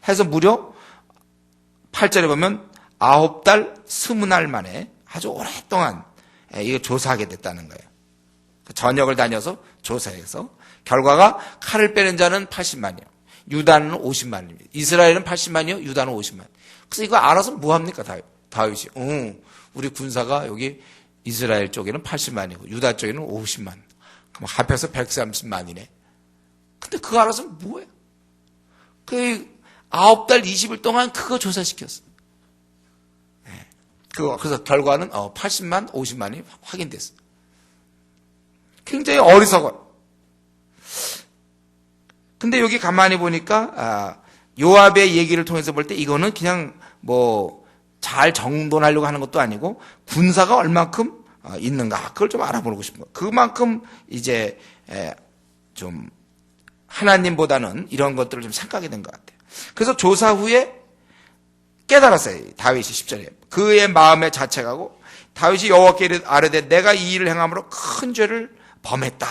해서 무려 8절에 보면 9달 20날 만에 아주 오랫동안 이거 조사하게 됐다는 거예요. 전역을 다녀서 조사해서 결과가 칼을 빼는 자는 80만이요. 유다는 50만입니다. 이스라엘은 80만이요. 유다는 50만. 그래서 이거 알아서 뭐 합니까? 다윗이. 우리 군사가 여기 이스라엘 쪽에는 80만이고 유다 쪽에는 50만. 그럼 합해서 130만이네. 근데 그거 알아서 뭐해? 그 9달 20일 동안 그거 조사시켰어. 그래서 결과는 80만, 50만이 확인됐어. 굉장히 어리석어요. 근데 여기 가만히 보니까 요압의 얘기를 통해서 볼 때 이거는 그냥 뭐 잘 정돈하려고 하는 것도 아니고 군사가 얼만큼 있는가 그걸 좀 알아보고 싶은 거예요. 그만큼 이제 좀 하나님보다는 이런 것들을 좀 생각하게 된 것 같아요. 그래서 조사 후에 깨달았어요. 다윗이 10절에 그의 마음에 자책하고 다윗이 여호와께 아뢰되 내가 이 일을 행함으로 큰 죄를 범했다.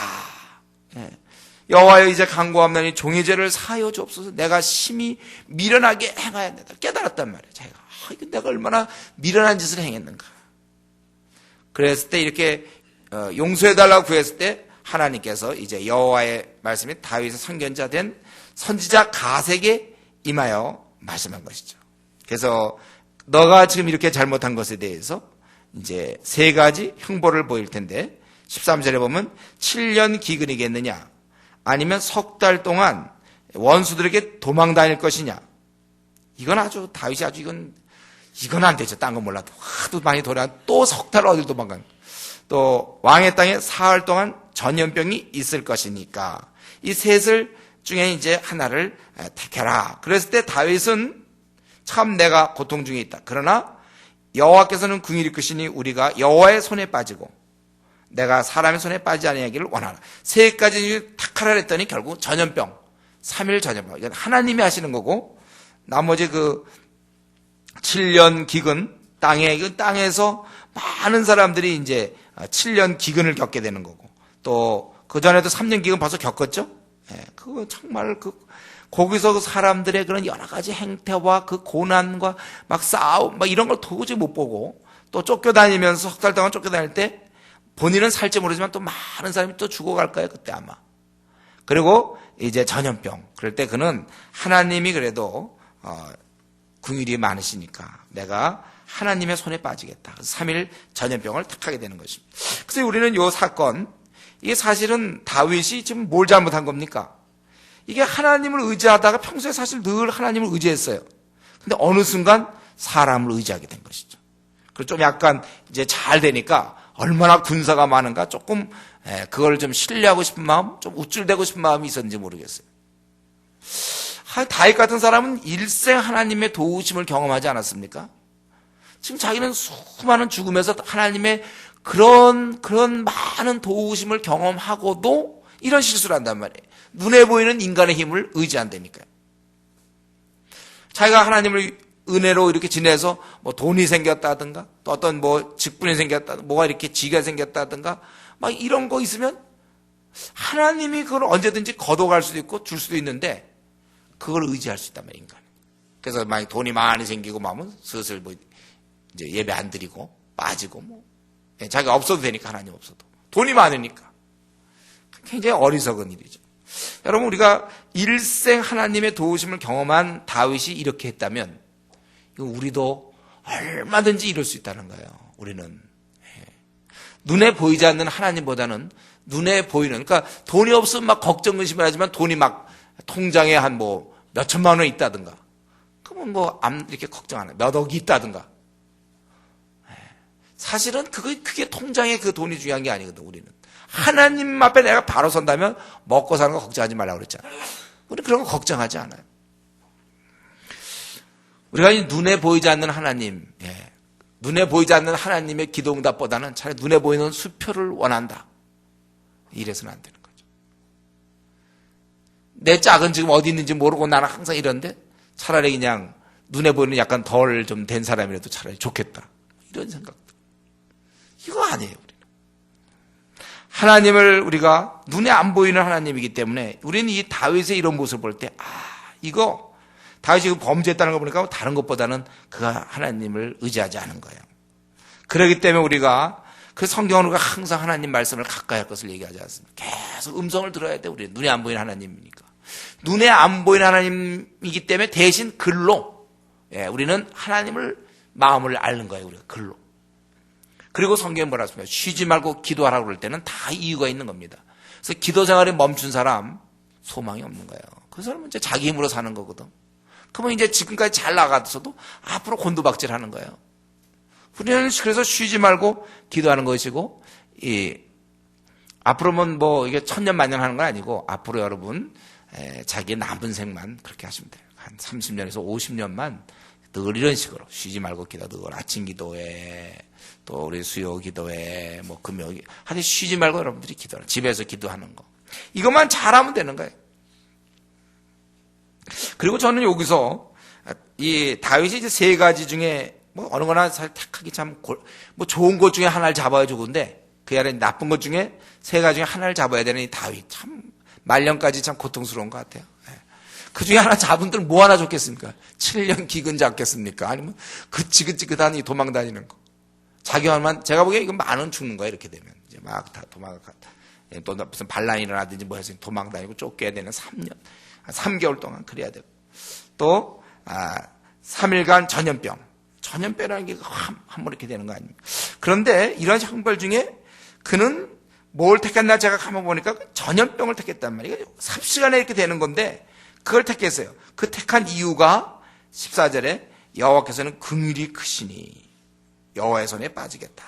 여호와여 이제 간구하옵나니 종의 죄를 사하여 주옵소서. 내가 심히 미련하게 행하였다. 깨달았단 말이에요. 자기가 이거 내가 얼마나 미련한 짓을 행했는가. 그랬을 때 이렇게 용서해달라고 구했을 때 하나님께서 이제 여호와의 말씀이 다윗의 선견자 된 선지자 가세에게 임하여 말씀한 것이죠. 그래서 너가 지금 이렇게 잘못한 것에 대해서 이제 세 가지 형벌을 보일 텐데 13절에 보면 7년 기근이겠느냐 아니면 석 달 동안 원수들에게 도망 다닐 것이냐. 이건 아주 다윗이 아주 이건 안 되죠. 딴 건 몰라도 하도 많이 돌아 또 석 달 어딜 도망간. 또 왕의 땅에 사흘 동안 전염병이 있을 것이니까 이 셋을 중에 이제 하나를 택해라. 그랬을 때 다윗은 참 내가 고통 중에 있다. 그러나 여호와께서는 긍휼히 크시니 우리가 여호와의 손에 빠지고 내가 사람의 손에 빠지지 아니하기를 원하라. 세 가지 탁하라 했더니 결국 전염병, 3일 전염병. 이건 하나님이 하시는 거고 나머지 그 7년 기근 땅에서 많은 사람들이 이제 7년 기근을 겪게 되는 거고 또 그 전에도 3년 기근 벌써 겪었죠. 그거 정말 거기서 그 사람들의 그런 여러 가지 행태와 그 고난과 막 싸움 막 이런 걸 도저히 못 보고 또 쫓겨다니면서 석 달 동안 쫓겨다닐 때 본인은 살지 모르지만 또 많은 사람이 또 죽어갈 거예요. 그때 아마. 그리고 이제 전염병. 그럴 때 그는 하나님이 그래도 긍휼이 많으시니까 내가 하나님의 손에 빠지겠다. 3일 전염병을 택하게 되는 것입니다. 그래서 우리는 이 사건 이게 사실은 다윗이 지금 뭘 잘못한 겁니까? 이게 하나님을 의지하다가 평소에 사실 늘 하나님을 의지했어요. 근데 어느 순간 사람을 의지하게 된 것이죠. 그리고 좀 약간 이제 잘 되니까 얼마나 군사가 많은가 조금 그걸 좀 신뢰하고 싶은 마음, 좀 우쭐대고 싶은 마음이 있었는지 모르겠어요. 다윗 같은 사람은 일생 하나님의 도우심을 경험하지 않았습니까? 지금 자기는 수많은 죽음에서 하나님의 그런 많은 도우심을 경험하고도 이런 실수를 한단 말이에요. 눈에 보이는 인간의 힘을 의지한다니까요. 자기가 하나님을 은혜로 이렇게 지내서 뭐 돈이 생겼다든가 또 어떤 뭐 직분이 생겼다든가 뭐가 이렇게 지가 생겼다든가 막 이런 거 있으면 하나님이 그걸 언제든지 걷어갈 수도 있고 줄 수도 있는데 그걸 의지할 수 있단 말이에요, 인간. 그래서 만약 돈이 많이 생기고 마음은 슬슬 뭐 이제 예배 안 드리고 빠지고 뭐 자기가 없어도 되니까 하나님 없어도 돈이 많으니까 굉장히 어리석은 일이죠. 여러분 우리가 일생 하나님의 도우심을 경험한 다윗이 이렇게 했다면 우리도 얼마든지 이룰 수 있다는 거예요. 우리는 눈에 보이지 않는 하나님보다는 눈에 보이는 그러니까 돈이 없으면 막 걱정 근심을 하지만 돈이 막 통장에 한 뭐 몇천만 원 있다든가 그러면 뭐 이렇게 걱정 안 해. 몇 억이 있다든가 사실은 그게 통장에 그 돈이 중요한 게 아니거든. 우리는 하나님 앞에 내가 바로 선다면 먹고 사는 거 걱정하지 말라고 그랬잖아. 우리 그런 거 걱정하지 않아요. 우리가 이 눈에 보이지 않는 하나님, 눈에 보이지 않는 하나님의 기도응답보다는 차라리 눈에 보이는 수표를 원한다. 이래서는 안 되는 거죠. 내 짝은 지금 어디 있는지 모르고 나는 항상 이런데 차라리 그냥 눈에 보이는 약간 덜 좀 된 사람이라도 차라리 좋겠다. 이런 생각. 이거 아니에요. 우리는. 하나님을 우리가 눈에 안 보이는 하나님이기 때문에 우리는 이 다윗의 이런 모습을 볼 때 이거 다윗이 범죄했다는 거 보니까 다른 것보다는 그가 하나님을 의지하지 않은 거예요. 그렇기 때문에 우리가 그 성경은 우리가 항상 하나님 말씀을 가까이 할 것을 얘기하지 않습니까? 계속 음성을 들어야 돼. 우리 눈에 안 보이는 하나님이니까. 눈에 안 보이는 하나님이기 때문에 대신 글로 우리는 하나님을 마음을 앓는 거예요. 우리가 글로. 그리고 성경에 뭐라 했습니까? 쉬지 말고 기도하라고 그럴 때는 다 이유가 있는 겁니다. 그래서 기도 생활에 멈춘 사람 소망이 없는 거예요. 그 사람은 이제 자기 힘으로 사는 거거든. 그러면 이제 지금까지 잘 나가서도 앞으로 곤두박질 하는 거예요. 우리는 그래서 쉬지 말고 기도하는 것이고, 앞으로는 뭐 이게 천년만년 하는 건 아니고, 앞으로 여러분, 자기의 남은 생만 그렇게 하시면 돼요. 한 30년에서 50년만 늘 이런 식으로 쉬지 말고 기도, 늘 아침 기도회, 또 우리 수요 기도회, 뭐 금요, 하여튼 쉬지 말고 여러분들이 기도하는, 집에서 기도하는 거. 이것만 잘하면 되는 거예요. 그리고 저는 여기서 이 다윗이 이제 세 가지 중에 뭐 어느 거나 사실 택하기 참 뭐 좋은 것 중에 하나를 잡아야 좋은데 그 안에 나쁜 것 중에 세 가지 중에 하나를 잡아야 되는 이 다윗 참 말년까지 참 고통스러운 것 같아요. 그 중에 하나 잡은 들 뭐 하나 좋겠습니까? 7년 기근 잡겠습니까? 아니면 그치그치그다니 도망 다니는 거. 자기 말만 제가 보기에 이건 만원 죽는 거야 이렇게 되면 이제 막 다 도망가 또 무슨 반란이 일어나든지 뭐 해서 도망 다니고 쫓겨야 되는 3년 3개월 동안 그래야 되고 또 3일간 전염병이라는 게 한 번 이렇게 되는 거 아닙니까? 그런데 이런 형벌 중에 그는 뭘 택했나 제가 가만 보니까 전염병을 택했단 말이에요. 삽시간에 이렇게 되는 건데 그걸 택했어요. 그 택한 이유가 14절에 여호와께서는 긍휼이 크시니 여호와의 손에 빠지겠다.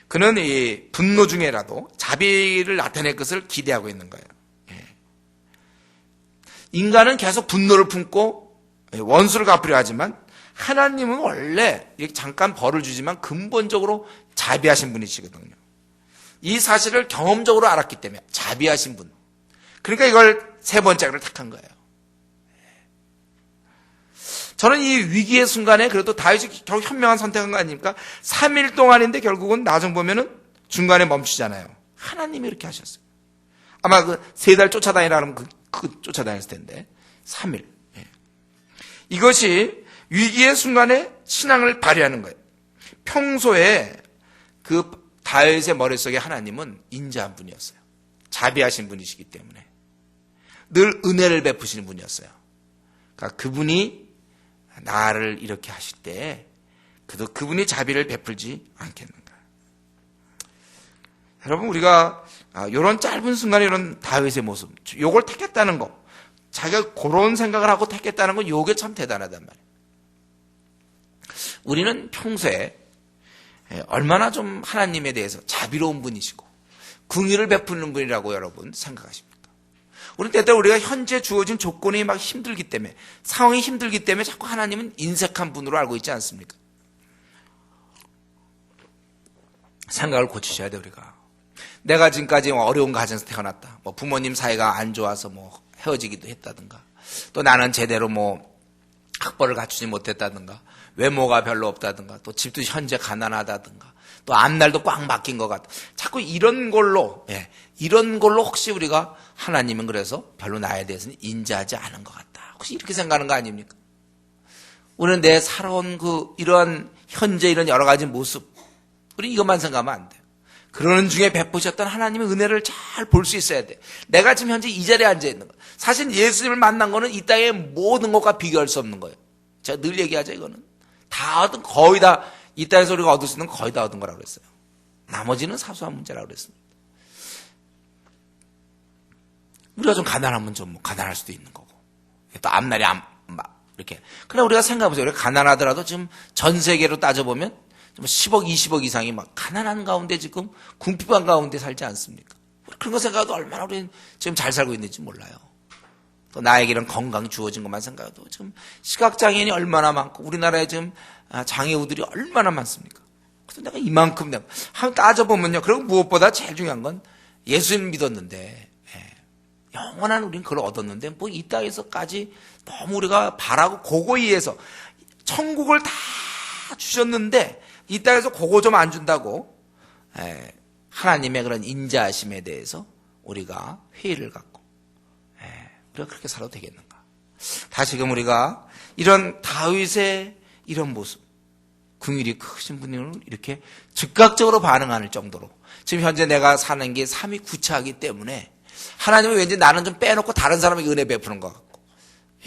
그는 이 분노 중에라도 자비를 나타낼 것을 기대하고 있는 거예요. 인간은 계속 분노를 품고 원수를 갚으려 하지만 하나님은 원래 잠깐 벌을 주지만 근본적으로 자비하신 분이시거든요. 이 사실을 경험적으로 알았기 때문에 자비하신 분. 그러니까 이걸 세 번째를 택한 거예요. 저는 이 위기의 순간에 그래도 다윗이 결국 현명한 선택한 거 아닙니까? 3일 동안인데 결국은 나중 보면은 중간에 멈추잖아요. 하나님이 이렇게 하셨어요. 아마 그 3달 쫓아다니라면 쫓아다녔을 텐데 3일. 이것이 위기의 순간에 신앙을 발휘하는 거예요. 평소에 그 다윗의 머릿속에 하나님은 인자한 분이었어요. 자비하신 분이시기 때문에 늘 은혜를 베푸시는 분이었어요. 그러니까 그분이 나를 이렇게 하실 때 그분이 자비를 베풀지 않겠는가. 여러분 우리가 이런 짧은 순간에 이런 다윗의 모습 요걸 택했다는 거 자기가 그런 생각을 하고 택했다는 건 요게 참 대단하단 말이에요. 우리는 평소에 얼마나 좀 하나님에 대해서 자비로운 분이시고 긍휼을 베푸는 분이라고 여러분 생각하십니까? 우리는 때때로 우리가 현재 주어진 조건이 막 힘들기 때문에 상황이 힘들기 때문에 자꾸 하나님은 인색한 분으로 알고 있지 않습니까? 생각을 고치셔야 돼 우리가. 내가 지금까지 어려운 가정에서 태어났다. 뭐 부모님 사이가 안 좋아서 뭐 헤어지기도 했다든가 또 나는 제대로 뭐 학벌을 갖추지 못했다든가 외모가 별로 없다든가 또 집도 현재 가난하다든가 또 앞날도 꽉 막힌 것 같다. 자꾸 이런 걸로 혹시 우리가 하나님은 그래서 별로 나에 대해서는 인자하지 않은 것 같다. 혹시 이렇게 생각하는 거 아닙니까? 우리는 내 살아온 이러한 현재 이런 여러 가지 모습 우리 이것만 생각하면 안 돼요. 그러는 중에 베푸셨던 하나님의 은혜를 잘 볼 수 있어야 돼. 내가 지금 현재 이 자리에 앉아 있는 거. 사실 예수님을 만난 거는 이 땅의 모든 것과 비교할 수 없는 거예요. 제가 늘 얘기하죠 이거는. 거의 다 이 땅에서 우리가 얻을 수 있는 건 거의 다 얻은 거라고 그랬어요. 나머지는 사소한 문제라고 그랬습니다. 우리가 좀 가난하면 좀 가난할 수도 있는 거고 또 앞날이 이렇게. 그러나 우리가 생각해보세요. 우리가 가난하더라도 지금 전 세계로 따져보면 10억, 20억 이상이 막 가난한 가운데 지금 궁핍한 가운데 살지 않습니까? 그런 거 생각해도 얼마나 우리는 지금 잘 살고 있는지 몰라요. 또 나에게 이런 건강이 주어진 것만 생각해도 지금 시각장애인이 얼마나 많고 우리나라에 지금 장애우들이 얼마나 많습니까? 그래서 내가 이만큼 한번 따져보면요. 그리고 무엇보다 제일 중요한 건 예수님 믿었는데 영원한 우리는 그걸 얻었는데 뭐 이 땅에서까지 너무 우리가 바라고 그거에 의해서 천국을 다 주셨는데 이 땅에서 그거 좀 안 준다고 하나님의 그런 인자하심에 대해서 우리가 회의를 갖고 우리가 그렇게 살아도 되겠는가. 다시금 우리가 이런 다윗의 이런 모습 긍휼이 크신 분을 이렇게 즉각적으로 반응할 정도로 지금 현재 내가 사는 게 삶이 구차하기 때문에 하나님은 왠지 나는 좀 빼놓고 다른 사람에게 은혜 베푸는 것 같고,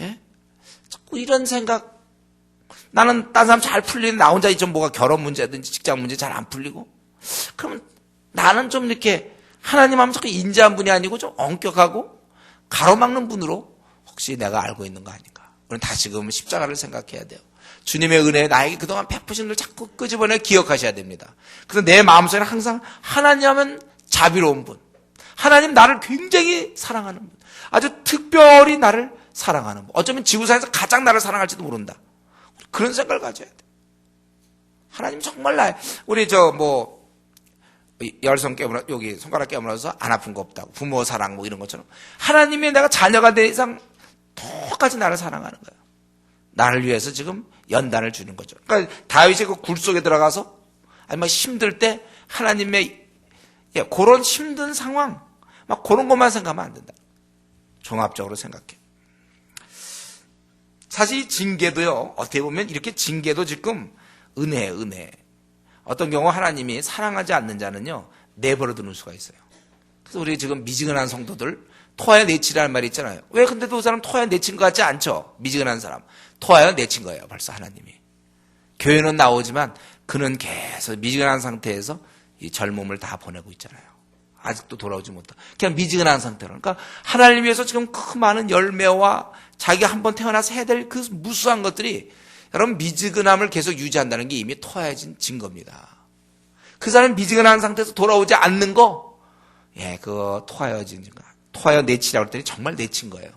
예? 자꾸 이런 생각, 나는 딴 사람 잘 풀리는 나 혼자 좀 뭐가 결혼 문제든지 직장 문제 잘 안 풀리고, 그러면 나는 좀 이렇게 하나님 하면 자꾸 인자한 분이 아니고 좀 엄격하고 가로막는 분으로 혹시 내가 알고 있는 거 아닌가. 우리는 다시금 십자가를 생각해야 돼요. 주님의 은혜 나에게 그동안 베푸신 걸 자꾸 끄집어내 기억하셔야 됩니다. 그래서 내 마음속에는 항상 하나님 하면 자비로운 분, 하나님 나를 굉장히 사랑하는 분, 아주 특별히 나를 사랑하는 분, 어쩌면 지구상에서 가장 나를 사랑할지도 모른다. 그런 생각을 가져야 돼. 하나님 정말 우리 열손 깨물어, 여기 손가락 깨물어서 안 아픈 거 없다고, 부모 사랑 뭐 이런 것처럼 하나님이 내가 자녀가 된 이상 똑같이 나를 사랑하는 거예요. 나를 위해서 지금 연단을 주는 거죠. 그러니까 다윗이 그 굴 속에 들어가서 아니 힘들 때 하나님의 그런 힘든 상황 막 그런 것만 생각하면 안 된다. 종합적으로 생각해. 사실 이 징계도요, 어떻게 보면 이렇게 징계도 지금 은혜. 어떤 경우 하나님이 사랑하지 않는 자는요, 내버려 두는 수가 있어요. 그래서 우리 지금 미지근한 성도들, 토하여 내치라는 말이 있잖아요. 왜 근데도 그 사람 토하여 내친 것 같지 않죠? 미지근한 사람. 토하여 내친 거예요, 벌써 하나님이. 교회는 나오지만 그는 계속 미지근한 상태에서 이 젊음을 다 보내고 있잖아요. 아직도 돌아오지 못하고. 그냥 미지근한 상태로. 그러니까 하나님 위해서 지금 그 많은 열매와 자기가 한번 태어나서 해야 될 그 무수한 것들이 여러분 미지근함을 계속 유지한다는 게 이미 토하여진 증거입니다. 그 사람 미지근한 상태에서 돌아오지 않는 거, 그거 토하여진 증거. 토하여 내치라고 했더니 정말 내친 거예요.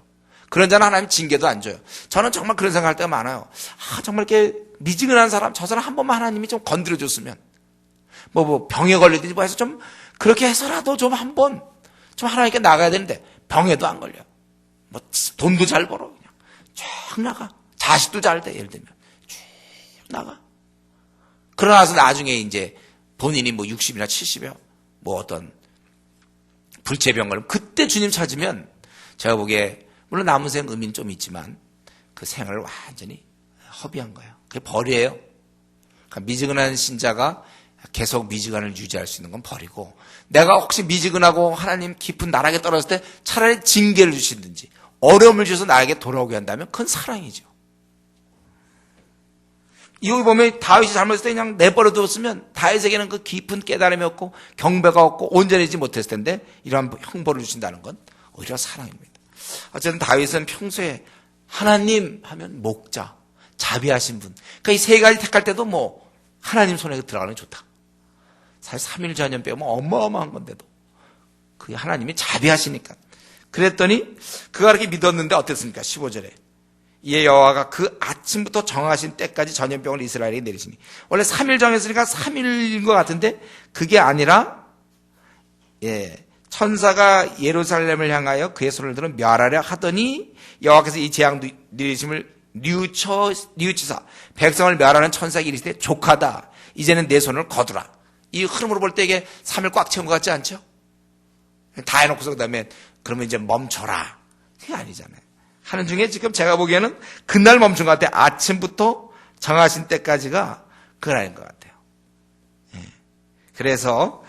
그런 자는 하나님 징계도 안 줘요. 저는 정말 그런 생각할 때가 많아요. 정말 이렇게 미지근한 사람, 저 사람 한 번만 하나님이 좀 건드려줬으면, 병에 걸리든지 해서 좀 그렇게 해서라도 좀 한 번, 좀 하나님께 나가야 되는데, 병에도 안 걸려. 돈도 잘 벌어. 그냥 쭉 나가. 자식도 잘 돼. 예를 들면. 쭉 나가. 그러나서 나중에 이제 본인이 60이나 70이요. 어떤 불치병 걸리면 그때 주님 찾으면 제가 보기에 물론 남은 생 의미는 좀 있지만 그 생을 완전히 허비한 거예요. 그게 벌이에요. 그러니까 미지근한 신자가 계속 미지근을 유지할 수 있는 건 벌이고, 내가 혹시 미지근하고 하나님 깊은 나락에 떨어졌을 때 차라리 징계를 주시든지 어려움을 주셔서 나에게 돌아오게 한다면 그건 사랑이죠. 여기 보면 다윗이 잘못했을 때 그냥 내버려 두었으면 다윗에게는 그 깊은 깨달음이 없고 경배가 없고 온전해지지 못했을 텐데 이러한 형벌을 주신다는 건 오히려 사랑입니다. 어쨌든 다윗은 평소에 하나님 하면 목자, 자비하신 분. 그러니까 이 세 가지 택할 때도 하나님 손에 들어가는 게 좋다. 사실 3일 전염 빼면 어마어마한 건데도 그게 하나님이 자비하시니까. 그랬더니 그가 그렇게 믿었는데 어땠습니까? 15절에 이에 여호와가 그 아침부터 정하신 때까지 전염병을 이스라엘에게 내리시니, 원래 3일 정했으니까 3일인 것 같은데 그게 아니라 천사가 예루살렘을 향하여 그의 손을 들어 멸하려 하더니 여호와께서 이 재앙 내리심을 뉘우치사 백성을 멸하는 천사에게 이르시되 족하다, 이제는 내 손을 거두라. 이 흐름으로 볼 때 이게 3일 꽉 채운 것 같지 않죠? 다 해놓고서 그 다음에 그러면 이제 멈춰라, 그게 아니잖아요. 하는 중에 지금 제가 보기에는 그날 멈춘 것 같아요. 아침부터 정하신 때까지가 그날인 것 같아요. 그래서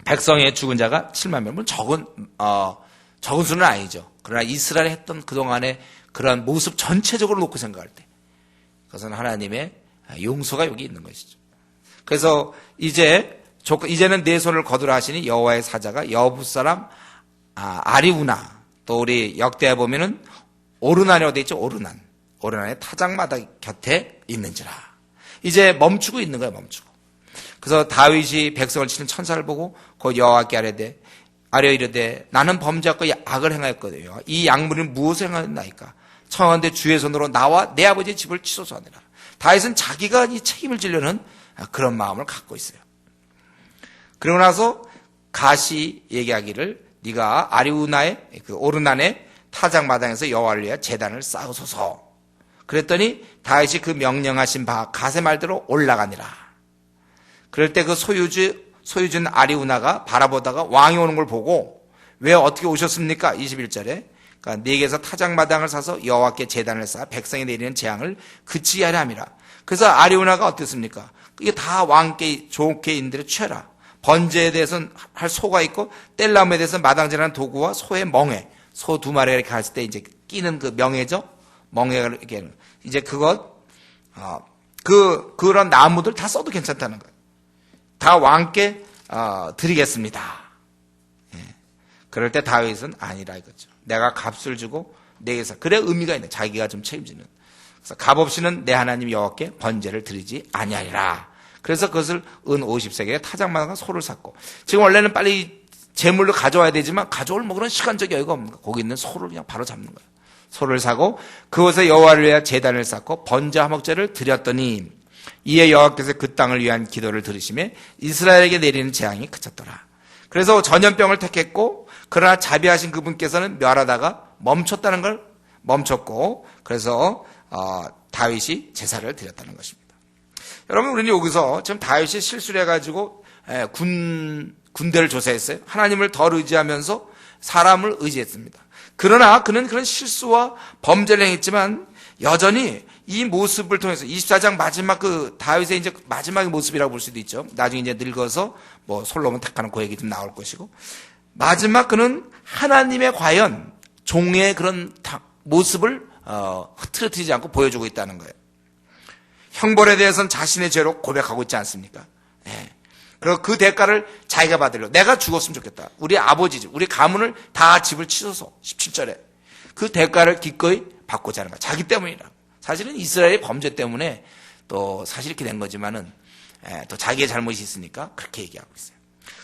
백성의 죽은 자가 7만 명. 물론 적은 수는 아니죠. 그러나 이스라엘이 했던 그동안의 그런 모습 전체적으로 놓고 생각할 때 그것은 하나님의 용서가 여기 있는 것이죠. 그래서 이제는 내 손을 거두라 하시니 여호와의 사자가 여부 사람 아리우나, 또 우리 역대에 보면은 오르난이라고 되어 있죠. 오르난의 타작마다 곁에 있는지라. 이제 멈추고 있는 거예요. 멈추고. 그래서 다윗이 백성을 치는 천사를 보고 곧 여호와께 아뢰어 이르되 나는 범죄하고 악을 행하였거든요. 이 약물은 무엇을 행하였나이까? 청하건대 주의 손으로 나와 내 아버지의 집을 치소서하니라. 다윗은 자기가 이 책임을 지려는 그런 마음을 갖고 있어요. 그러고 나서 가시 얘기하기를 네가 아리우나의 그 오르난의 타작마당에서 여호와를 위하여 제단을 쌓으소서. 그랬더니 다윗이 그 명령하신 바 갓의 말대로 올라가니라. 그럴 때 그 소유준 아리우나가 바라보다가 왕이 오는 걸 보고 왜 어떻게 오셨습니까? 21절에 그러니까 네게서 타작마당을 사서 여호와께 제단을 쌓아 백성이 내리는 재앙을 그치게 하려 함이라. 그래서 아리우나가 어땠습니까? 이게 다 왕께 좋게 인들을 취해라. 번제에 대해서는 할 소가 있고 뗄나무에 대해서는 마당질하는 도구와 소의 멍에, 소 2마리가 이렇게 갔을 때 이제 끼는 그 명예죠. 멍에가 이렇게 이제 그런 나무들 다 써도 괜찮다는 거예요. 다 왕께 드리겠습니다. 예. 그럴 때 다윗은 아니라 이거죠. 내가 값을 주고 내게서 그래 의미가 있네. 자기가 좀 책임지는. 그래서 값 없이는 내 하나님 여호와께 번제를 드리지 아니하리라. 그래서 그것을 은 50세겔에 타작마당과 소를 샀고, 지금 원래는 빨리 재물로 가져와야 되지만 가져올 뭐 그런 시간적 여유가 없는 거예요. 거기 있는 소를 그냥 바로 잡는 거예요. 소를 사고 그곳에 여호와를 위하여 제단을 쌓고 번제 화목제를 드렸더니 이에 여호와께서 그 땅을 위한 기도를 들으시며 이스라엘에게 내리는 재앙이 그쳤더라. 그래서 전염병을 택했고, 그러나 자비하신 그분께서는 멸하다가 멈췄다는 걸 멈췄고, 그래서 다윗이 제사를 드렸다는 것입니다. 여러분, 우리는 여기서 지금 다윗이 실수를 해가지고 군대를 조사했어요. 하나님을 덜 의지하면서 사람을 의지했습니다. 그러나 그는 그런 실수와 범죄를 행했지만 여전히 이 모습을 통해서 24장 마지막 그 다윗의 이제 마지막의 모습이라고 볼 수도 있죠. 나중에 이제 늙어서 뭐 솔로몬 택하는 그 얘기 좀 나올 것이고, 마지막 그는 하나님의 과연 종의 그런 모습을 흐트러뜨리지 않고 보여주고 있다는 거예요. 형벌에 대해서는 자신의 죄로 고백하고 있지 않습니까? 예. 그리고 그 대가를 자기가 받으려. 내가 죽었으면 좋겠다. 우리 아버지 집, 우리 가문을 다 집을 치소서. 17절에. 그 대가를 기꺼이 받고자 하는 거야. 자기 때문이라. 사실은 이스라엘의 범죄 때문에 또 사실 이렇게 된 거지만은 또 자기의 잘못이 있으니까 그렇게 얘기하고 있어요.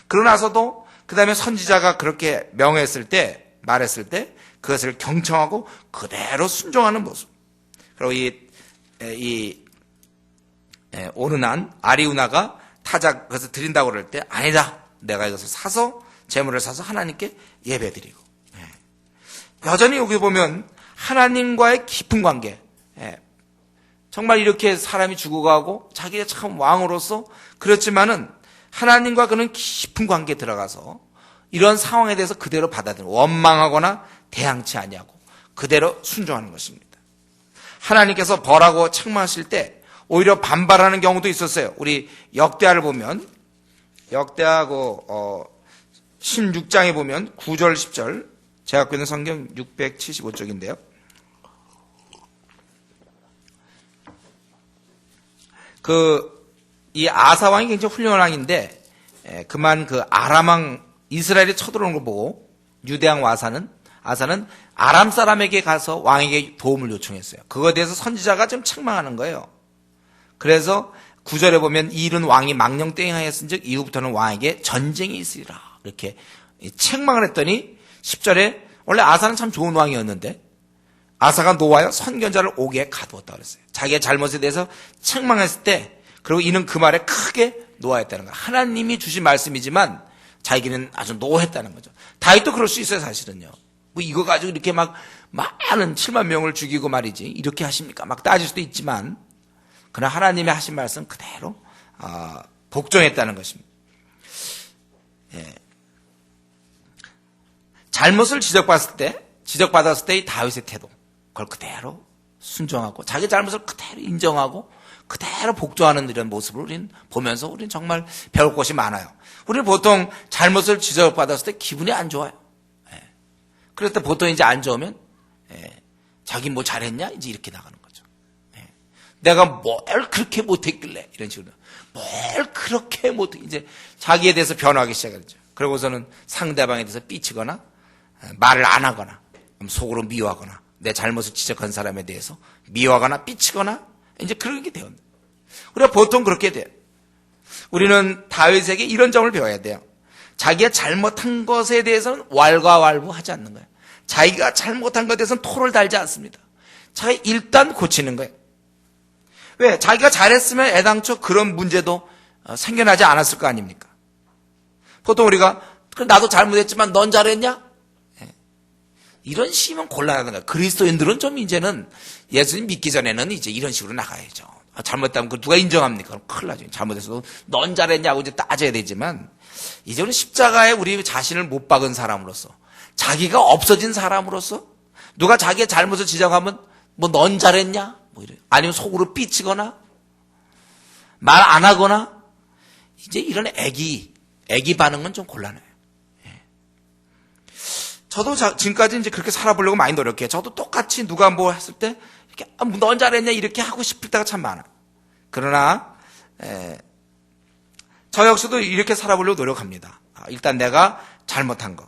그러고 나서도 그 다음에 선지자가 그렇게 명했을 때, 말했을 때 그것을 경청하고 그대로 순종하는 모습. 그리고 오르난 아리우나가 타작 그것을 드린다고 그럴 때 아니다. 내가 이것을 사서 재물을 사서 하나님께 예배드리고. 여전히 여기 보면 하나님과의 깊은 관계. 정말 이렇게 사람이 죽어가고 자기가 참 왕으로서 그렇지만은 하나님과 그는 깊은 관계에 들어가서 이런 상황에 대해서 그대로 받아들이고 원망하거나 대항치 아니하고 그대로 순종하는 것입니다. 하나님께서 벌하고 책망하실 때 오히려 반발하는 경우도 있었어요. 우리 역대하를 보면, 역대하 16장에 보면 9절 10절, 제가 갖고 있는 성경 675쪽인데요. 이 아사 왕이 굉장히 훌륭한 왕인데, 그만 그 아람 왕 이스라엘이 쳐들어오는 걸 보고 유대왕 아사는 아람 사람에게 가서 왕에게 도움을 요청했어요. 그거에 대해서 선지자가 좀 책망하는 거예요. 그래서 9절에 보면 이 일은 왕이 망령땡하였은즉 이후부터는 왕에게 전쟁이 있으리라. 이렇게 책망을 했더니 10절에 원래 아사는 참 좋은 왕이었는데 아사가 노하여 선견자를 옥에 가두었다 그랬어요. 자기의 잘못에 대해서 책망했을 때, 그리고 이는 그 말에 크게 노하였다는 거예요. 하나님이 주신 말씀이지만 자기는 아주 노했다는 거죠. 다윗도 그럴 수 있어요, 사실은요. 뭐 이거 가지고 이렇게 막 많은 7만 명을 죽이고 말이지 이렇게 하십니까? 막 따질 수도 있지만, 그러나 하나님의 하신 말씀 그대로 복종했다는 것입니다. 예. 잘못을 지적받았을 때 이 다윗의 태도, 그걸 그대로 순종하고 자기 잘못을 그대로 인정하고 그대로 복종하는 이런 모습을 우리는 보면서 우리는 정말 배울 것이 많아요. 우리는 보통 잘못을 지적받았을 때 기분이 안 좋아요. 예. 그럴 때 보통 이제 안 좋으면 자기 뭐 잘했냐? 이제 이렇게 나가는 거죠. 내가 뭘 그렇게 못했길래 이런 식으로 뭘 그렇게 못해 이제 자기에 대해서 변화하기 시작하죠. 그러고서는 상대방에 대해서 삐치거나 말을 안 하거나 속으로 미워하거나 내 잘못을 지적한 사람에 대해서 미워하거나 삐치거나 이제 그런 게 돼요. 우리가 보통 그렇게 돼요. 우리는 다윗에게 이런 점을 배워야 돼요. 자기가 잘못한 것에 대해서는 왈가왈부하지 않는 거예요. 자기가 잘못한 것에 대해서는 토를 달지 않습니다. 자기가 일단 고치는 거예요. 왜? 자기가 잘했으면 애당초 그런 문제도 생겨나지 않았을 거 아닙니까? 보통 우리가 나도 잘못했지만 넌 잘했냐? 이런 식이면 곤란하는 거예요. 그리스도인들은 좀 이제는 예수님 믿기 전에는 이제 이런 식으로 나가야죠. 잘못했다면 그 누가 인정합니까? 그럼 큰일 나죠. 잘못해서 넌 잘했냐고 이제 따져야 되지만, 이제는 십자가에 우리 자신을 못 박은 사람으로서, 자기가 없어진 사람으로서, 누가 자기의 잘못을 지적하면 뭐 넌 잘했냐? 뭐 이래. 아니면 속으로 삐치거나 말 안 하거나 이제 이런 애기 반응은 좀 곤란해요. 예. 저도 지금까지 이제 그렇게 살아보려고 많이 노력해요. 저도 똑같이 누가 뭐 했을 때 이렇게 넌 잘했냐 이렇게 하고 싶을 때가 참 많아. 그러나 저 역시도 이렇게 살아보려고 노력합니다. 일단 내가 잘못한 거.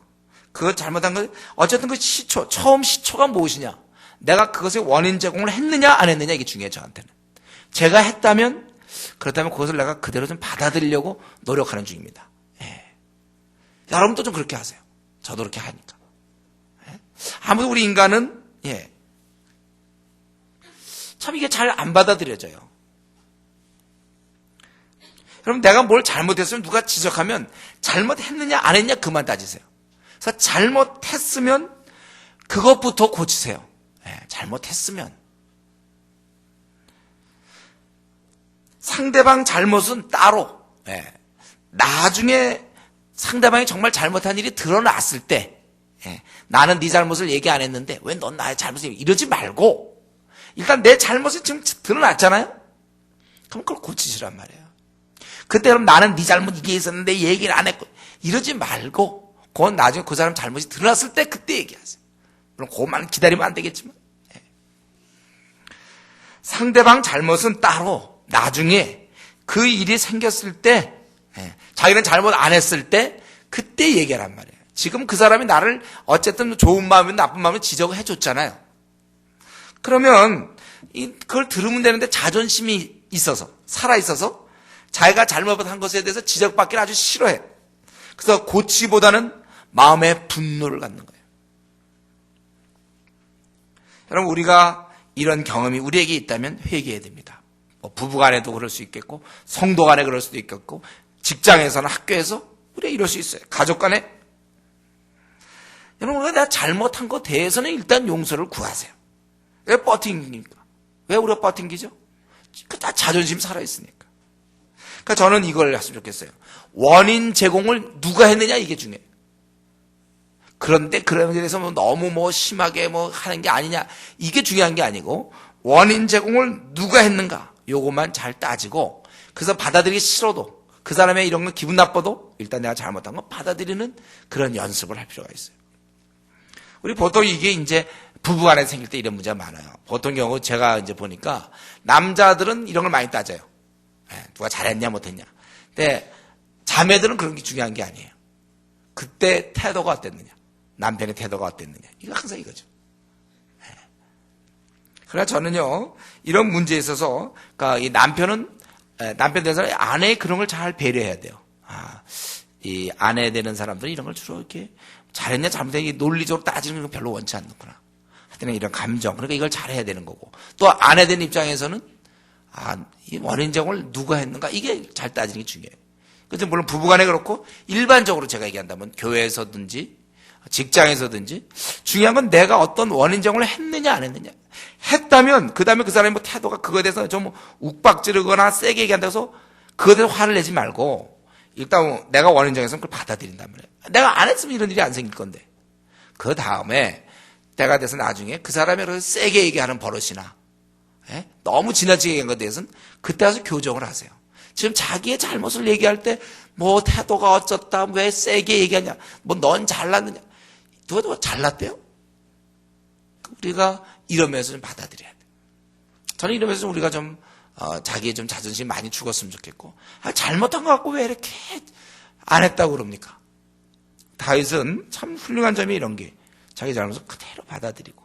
그 잘못한 거 어쨌든 그 처음 시초가 무엇이냐. 내가 그것의 원인 제공을 했느냐 안 했느냐 이게 중요해요. 저한테는. 제가 했다면 그렇다면 그것을 내가 그대로 좀 받아들이려고 노력하는 중입니다. 예. 여러분도 좀 그렇게 하세요. 저도 그렇게 하니까. 예. 아무도 우리 인간은 참 이게 잘 안 받아들여져요. 그럼 내가 뭘 잘못했으면 누가 지적하면 잘못했느냐 안 했냐 그만 따지세요. 그래서 잘못했으면 그것부터 고치세요. 예, 잘못했으면. 상대방 잘못은 따로. 예, 나중에 상대방이 정말 잘못한 일이 드러났을 때 나는 네 잘못을 얘기 안 했는데 왜 넌 나의 잘못을 이러지 말고 일단 내 잘못이 지금 드러났잖아요. 그럼 그걸 고치시란 말이에요. 그때 그럼 나는 네 잘못 이게 있었는데 얘기를 안 했고 이러지 말고 그건 나중에 그 사람 잘못이 드러났을 때 그때 얘기하세요. 물론 그것만 기다리면 안 되겠지만 상대방 잘못은 따로 나중에 그 일이 생겼을 때 자기는 잘못 안 했을 때 그때 얘기하란 말이에요. 지금 그 사람이 나를 어쨌든 좋은 마음이든 나쁜 마음을 지적을 해줬잖아요. 그러면 그걸 들으면 되는데 자존심이 있어서 살아있어서 자기가 잘못한 것에 대해서 지적받기를 아주 싫어해. 그래서 고치보다는 마음의 분노를 갖는 거예요. 여러분 우리가 이런 경험이 우리에게 있다면 회개해야 됩니다. 뭐 부부간에도 그럴 수 있겠고 성도간에 그럴 수도 있겠고 직장에서나 학교에서 우리가 이럴 수 있어요. 가족간에. 여러분 우리가 내가 잘못한 것에 대해서는 일단 용서를 구하세요. 왜 버팅깁니까? 왜 우리가 버팅기죠? 다 자존심 살아있으니까. 그러니까 저는 이걸 했으면 좋겠어요. 원인 제공을 누가 했느냐 이게 중요해요. 그런데 그런 데 대해서 너무 심하게 하는 게 아니냐 이게 중요한 게 아니고 원인 제공을 누가 했는가 요것만 잘 따지고 그래서 받아들이기 싫어도 그 사람의 이런 거 기분 나빠도 일단 내가 잘못한 거 받아들이는 그런 연습을 할 필요가 있어요. 우리 보통 이게 이제 부부간에 생길 때 이런 문제가 많아요. 보통 경우 제가 이제 보니까 남자들은 이런 걸 많이 따져요. 누가 잘했냐 못했냐. 근데 자매들은 그런 게 중요한 게 아니에요. 그때 태도가 어땠느냐. 남편의 태도가 어땠느냐. 이거 항상 이거죠. 그러나 저는요, 이런 문제에 있어서, 그러니까 이 남편 되는 아내의 그런 걸 잘 배려해야 돼요. 이 아내 되는 사람들은 이런 걸 주로 이렇게 잘했냐 잘못했냐 논리적으로 따지는 건 별로 원치 않는구나. 하여튼 이런 감정. 그러니까 이걸 잘해야 되는 거고. 또 아내 된 입장에서는 이 원인 제공을 누가 했는가 이게 잘 따지는 게 중요해요. 그래서 물론 부부간에 그렇고 일반적으로 제가 얘기한다면 교회에서든지 직장에서든지 중요한 건 내가 어떤 원인 제공을 했느냐 안 했느냐. 했다면 그 다음에 그 사람의 태도가 그거에 대해서 좀 욱박지르거나 세게 얘기한다고 해서 그거에 대해서 화를 내지 말고 일단 내가 원인 제공해서 그걸 받아들인단 말이에요. 내가 안 했으면 이런 일이 안 생길 건데 그 다음에 때가 돼서 나중에 그 사람이 그렇게 세게 얘기하는 버릇이나 너무 지나치게 얘기한 것에 대해서는 그때 와서 교정을 하세요. 지금 자기의 잘못을 얘기할 때 태도가 어쩌다 왜 세게 얘기하냐 넌 잘났느냐 누가 잘났대요? 우리가 이러면서 좀 받아들여야 돼요. 저는 이러면서 우리가 좀 자기의 좀 자존심 많이 죽었으면 좋겠고 잘못한 거 갖고 왜 이렇게 안 했다고 그럽니까? 다윗은 참 훌륭한 점이 이런 게 자기 잘못을 그대로 받아들이고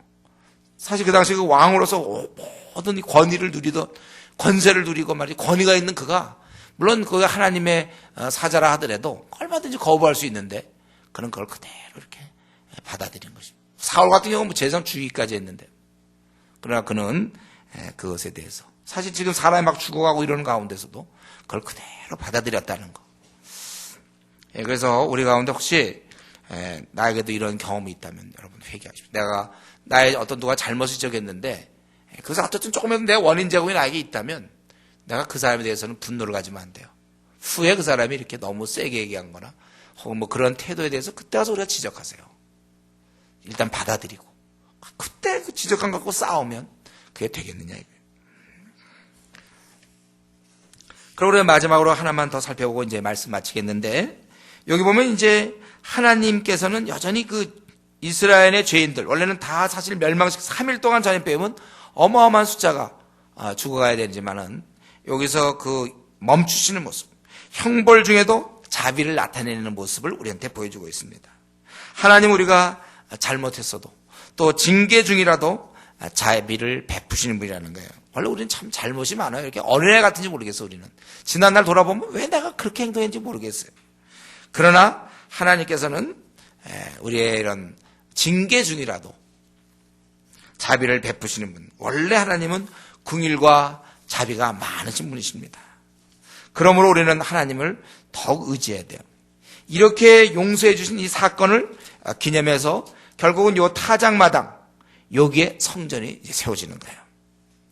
사실 그 당시 그 왕으로서 모든 권위를 누리던 권세를 누리고 말이지 권위가 있는 그가 물론 그가 하나님의 사자라 하더라도 얼마든지 거부할 수 있는데 그는 그걸 그대로 이렇게 받아들인 것입니다. 사울 같은 경우는 제상 주의까지 했는데 그러나 그는 그것에 대해서 사실 지금 사람이 막 죽어가고 이러는 가운데서도 그걸 그대로 받아들였다는 거. 그래서 우리 가운데 혹시 나에게도 이런 경험이 있다면 여러분 회개하십시오. 내가 나의 어떤 누가 잘못을 지적했는데 그래서 어쨌든 조금이라도 내 원인 제공이 나에게 있다면 내가 그 사람에 대해서는 분노를 가지면 안 돼요. 후에 그 사람이 이렇게 너무 세게 얘기한 거나 혹은 그런 태도에 대해서 그때 가서 우리가 지적하세요. 일단 받아들이고 그때 그 지적한 거 갖고 싸우면 그게 되겠느냐 이거예요. 그리고 우리가 마지막으로 하나만 더 살펴보고 이제 말씀 마치겠는데, 여기 보면 이제 하나님께서는 여전히 그 이스라엘의 죄인들, 원래는 다 사실 멸망식 3일 동안 전에 빼면 어마어마한 숫자가 죽어가야 되지만은 여기서 그 멈추시는 모습, 형벌 중에도 자비를 나타내는 모습을 우리한테 보여주고 있습니다. 하나님 우리가 잘못했어도 또 징계 중이라도 자비를 베푸시는 분이라는 거예요. 원래 우리는 참 잘못이 많아요. 이렇게 어린애 같은지 모르겠어요. 우리는 지난날 돌아보면 왜 내가 그렇게 행동했는지 모르겠어요. 그러나 하나님께서는 우리의 이런 징계 중이라도 자비를 베푸시는 분, 원래 하나님은 긍휼과 자비가 많으신 분이십니다. 그러므로 우리는 하나님을 더욱 의지해야 돼요. 이렇게 용서해 주신 이 사건을 기념해서 결국은 요 타작마당, 여기에 성전이 이제 세워지는 거예요.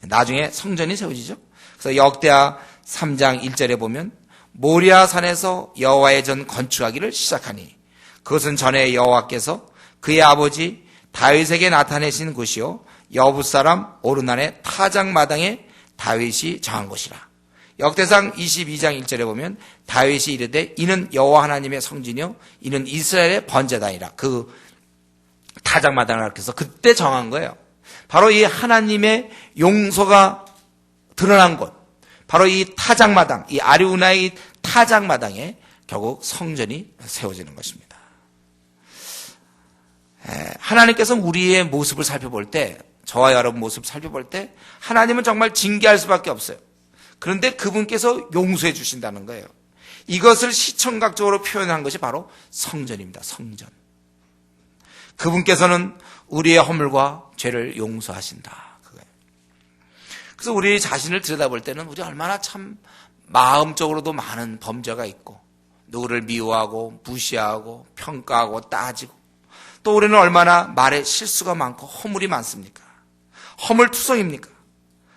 나중에 성전이 세워지죠. 그래서 역대하 3장 1절에 보면 모리아 산에서 여호와의 전 건축하기를 시작하니 그것은 전에 여호와께서 그의 아버지 다윗에게 나타내신 곳이요 여부 사람 오르난의 타작마당에 다윗이 정한 곳이라. 역대상 22장 1절에 보면 다윗이 이르되 이는 여호와 하나님의 성전이요 이는 이스라엘의 번제단이라. 그 타작마당을 가르쳐서 그때 정한 거예요. 바로 이 하나님의 용서가 드러난 곳, 바로 이 타작마당, 이 아리우나의 타작마당에 결국 성전이 세워지는 것입니다. 하나님께서 우리의 모습을 살펴볼 때, 저와 여러분 모습을 살펴볼 때 하나님은 정말 징계할 수밖에 없어요. 그런데 그분께서 용서해 주신다는 거예요. 이것을 시청각적으로 표현한 것이 바로 성전입니다. 성전. 그분께서는 우리의 허물과 죄를 용서하신다. 그거예요. 그래서 우리 자신을 들여다볼 때는 우리 얼마나 참 마음적으로도 많은 범죄가 있고 누구를 미워하고 무시하고 평가하고 따지고 또 우리는 얼마나 말에 실수가 많고 허물이 많습니까? 허물투성입니까?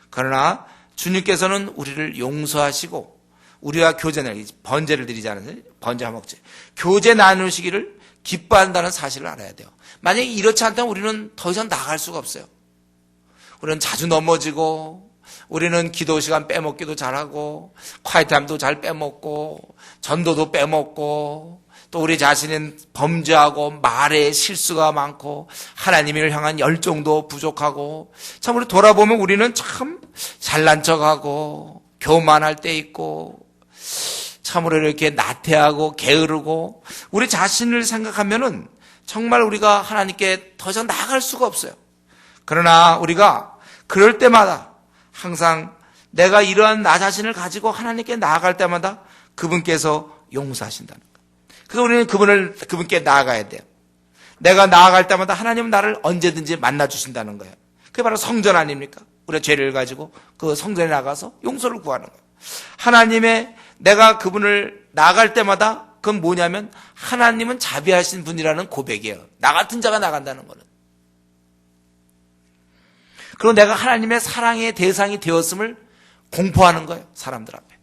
그러나 주님께서는 우리를 용서하시고 우리와 교제를 번제를 드리지 않으세요? 번제 화목제 교제 나누시기를 기뻐한다는 사실을 알아야 돼요. 만약에 이렇지 않다면 우리는 더 이상 나갈 수가 없어요. 우리는 자주 넘어지고 우리는 기도 시간 빼먹기도 잘하고 콰이트함도 잘 빼먹고 전도도 빼먹고 또 우리 자신은 범죄하고 말에 실수가 많고 하나님을 향한 열정도 부족하고 참 우리 돌아보면 우리는 참 잘난 척하고 교만할 때 있고 참으로 이렇게 나태하고 게으르고 우리 자신을 생각하면은 정말 우리가 하나님께 더 이상 나아갈 수가 없어요. 그러나 우리가 그럴 때마다 항상 내가 이러한 나 자신을 가지고 하나님께 나아갈 때마다 그분께서 용서하신다는 거예요. 그래서 우리는 그분께 나아가야 돼요. 내가 나아갈 때마다 하나님은 나를 언제든지 만나주신다는 거예요. 그게 바로 성전 아닙니까? 우리가 죄를 가지고 그 성전에 나가서 용서를 구하는 거예요. 하나님의 내가 그분을 나아갈 때마다 그건 뭐냐면 하나님은 자비하신 분이라는 고백이에요. 나 같은 자가 나간다는 거는. 그리고 내가 하나님의 사랑의 대상이 되었음을 공포하는 거예요. 사람들 앞에.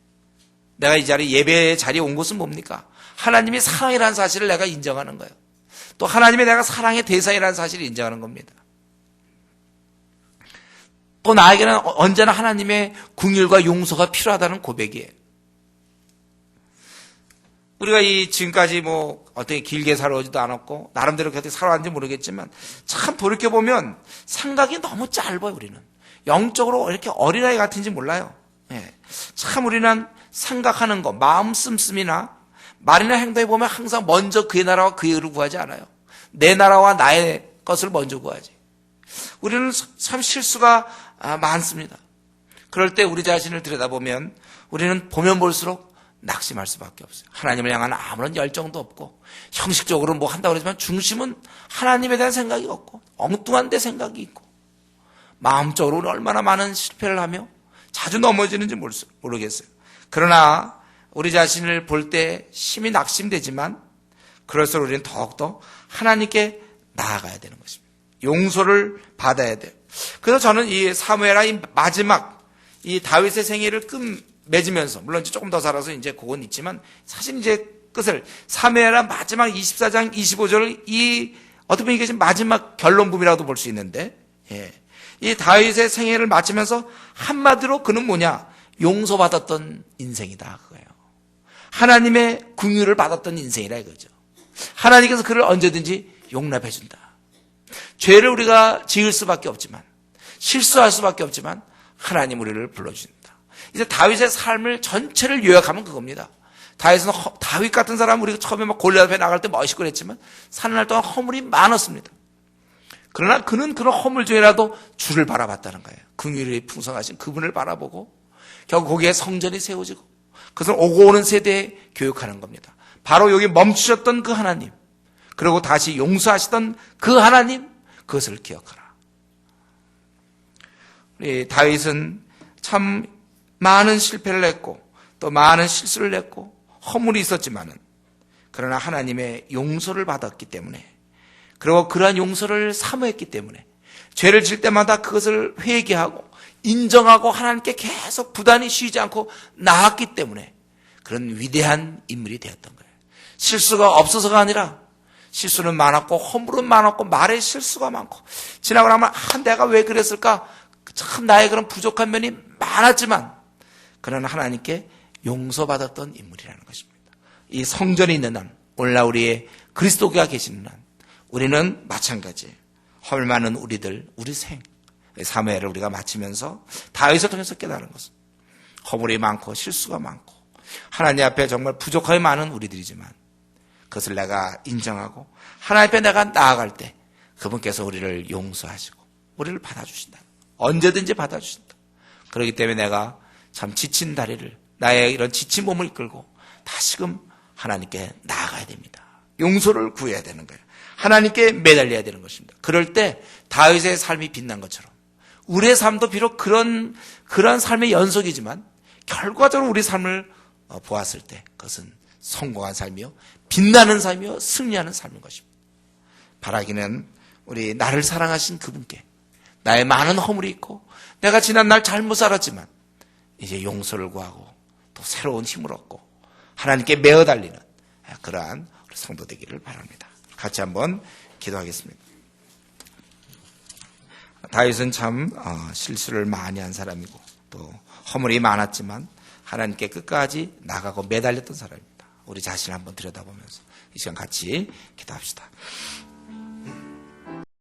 내가 이 자리 예배 자리에 온 것은 뭡니까? 하나님이 사랑이라는 사실을 내가 인정하는 거예요. 또 하나님의 내가 사랑의 대상이라는 사실을 인정하는 겁니다. 또 나에게는 언제나 하나님의 긍휼과 용서가 필요하다는 고백이에요. 우리가 지금까지 어떻게 길게 살아오지도 않았고 나름대로 어떻게 살아왔는지 모르겠지만 참 돌이켜보면 생각이 너무 짧아요. 우리는 영적으로 이렇게 어린아이 같은지 몰라요. 참 우리는 생각하는 거 마음 씀씀이나 말이나 행동에 보면 항상 먼저 그의 나라와 그의 의를 구하지 않아요. 내 나라와 나의 것을 먼저 구하지. 우리는 참 실수가 많습니다. 그럴 때 우리 자신을 들여다보면 우리는 보면 볼수록 낙심할 수밖에 없어요. 하나님을 향한 아무런 열정도 없고 형식적으로 뭐 한다고 그러지만 중심은 하나님에 대한 생각이 없고 엉뚱한 데 생각이 있고 마음적으로 우리는 얼마나 많은 실패를 하며 자주 넘어지는지 모르겠어요. 그러나 우리 자신을 볼 때 심히 낙심되지만 그럴수록 우리는 더욱더 하나님께 나아가야 되는 것입니다. 용서를 받아야 돼요. 그래서 저는 이 사무엘아 이 마지막 이 다윗의 생애를 맺으면서 물론 조금 더 살아서 이제 그건 있지만 사실 이제 끝을 사무엘하 마지막 24장 25절을 어떻게 보면 이게 지금 마지막 결론부분이라도 볼 수 있는데 이 다윗의 생애를 마치면서 한마디로 그는 뭐냐 용서받았던 인생이다 그거예요. 하나님의 긍휼을 받았던 인생이라 이거죠. 하나님께서 그를 언제든지 용납해 준다. 죄를 우리가 지을 수밖에 없지만, 실수할 수밖에 없지만 하나님 우리를 불러주신다. 이제 다윗의 삶을 전체를 요약하면 그겁니다. 다윗은 다윗 같은 사람, 우리가 처음에 막 골리앗 앞에 나갈 때 멋있고 그랬지만 사는 동안 허물이 많았습니다. 그러나 그는 그런 허물 중에라도 주를 바라봤다는 거예요. 긍휼이 풍성하신 그분을 바라보고 결국 거기에 성전이 세워지고 그것을 오고 오는 세대에 교육하는 겁니다. 바로 여기 멈추셨던 그 하나님, 그리고 다시 용서하시던 그 하나님, 그것을 기억하라. 우리 다윗은 참 많은 실패를 했고 또 많은 실수를 했고 허물이 있었지만은, 그러나 하나님의 용서를 받았기 때문에, 그리고 그러한 용서를 사모했기 때문에 죄를 질 때마다 그것을 회개하고 인정하고 하나님께 계속 부단히 쉬지 않고 나았기 때문에 그런 위대한 인물이 되었던 거예요. 실수가 없어서가 아니라 실수는 많았고 허물은 많았고 말에 실수가 많고 지나고 나면 내가 왜 그랬을까, 참 나의 그런 부족한 면이 많았지만 그러나 하나님께 용서받았던 인물이라는 것입니다. 이 성전이 있는 한, 오늘날 우리의 그리스도가 계시는 한 우리는 마찬가지예요. 허물 많은 우리들, 우리 사무엘을 우리가 마치면서 다윗을 통해서 깨달은 것은 허물이 많고 실수가 많고 하나님 앞에 정말 부족함이 많은 우리들이지만 그것을 내가 인정하고 하나님 앞에 내가 나아갈 때 그분께서 우리를 용서하시고 우리를 받아주신다. 언제든지 받아주신다. 그렇기 때문에 내가 참 지친 다리를, 나의 이런 지친 몸을 이끌고 다시금 하나님께 나아가야 됩니다. 용서를 구해야 되는 거예요. 하나님께 매달려야 되는 것입니다. 그럴 때 다윗의 삶이 빛난 것처럼 우리의 삶도 비록 그런 삶의 연속이지만 결과적으로 우리 삶을 보았을 때 그것은 성공한 삶이요, 빛나는 삶이요, 승리하는 삶인 것입니다. 바라기는 우리 나를 사랑하신 그분께 나의 많은 허물이 있고 내가 지난날 잘못 살았지만 이제 용서를 구하고 또 새로운 힘을 얻고 하나님께 매어 달리는 그러한 우리 성도 되기를 바랍니다. 같이 한번 기도하겠습니다. 다윗은 참 실수를 많이 한 사람이고 또 허물이 많았지만 하나님께 끝까지 나가고 매달렸던 사람입니다. 우리 자신을 한번 들여다보면서 이 시간 같이 기도합시다.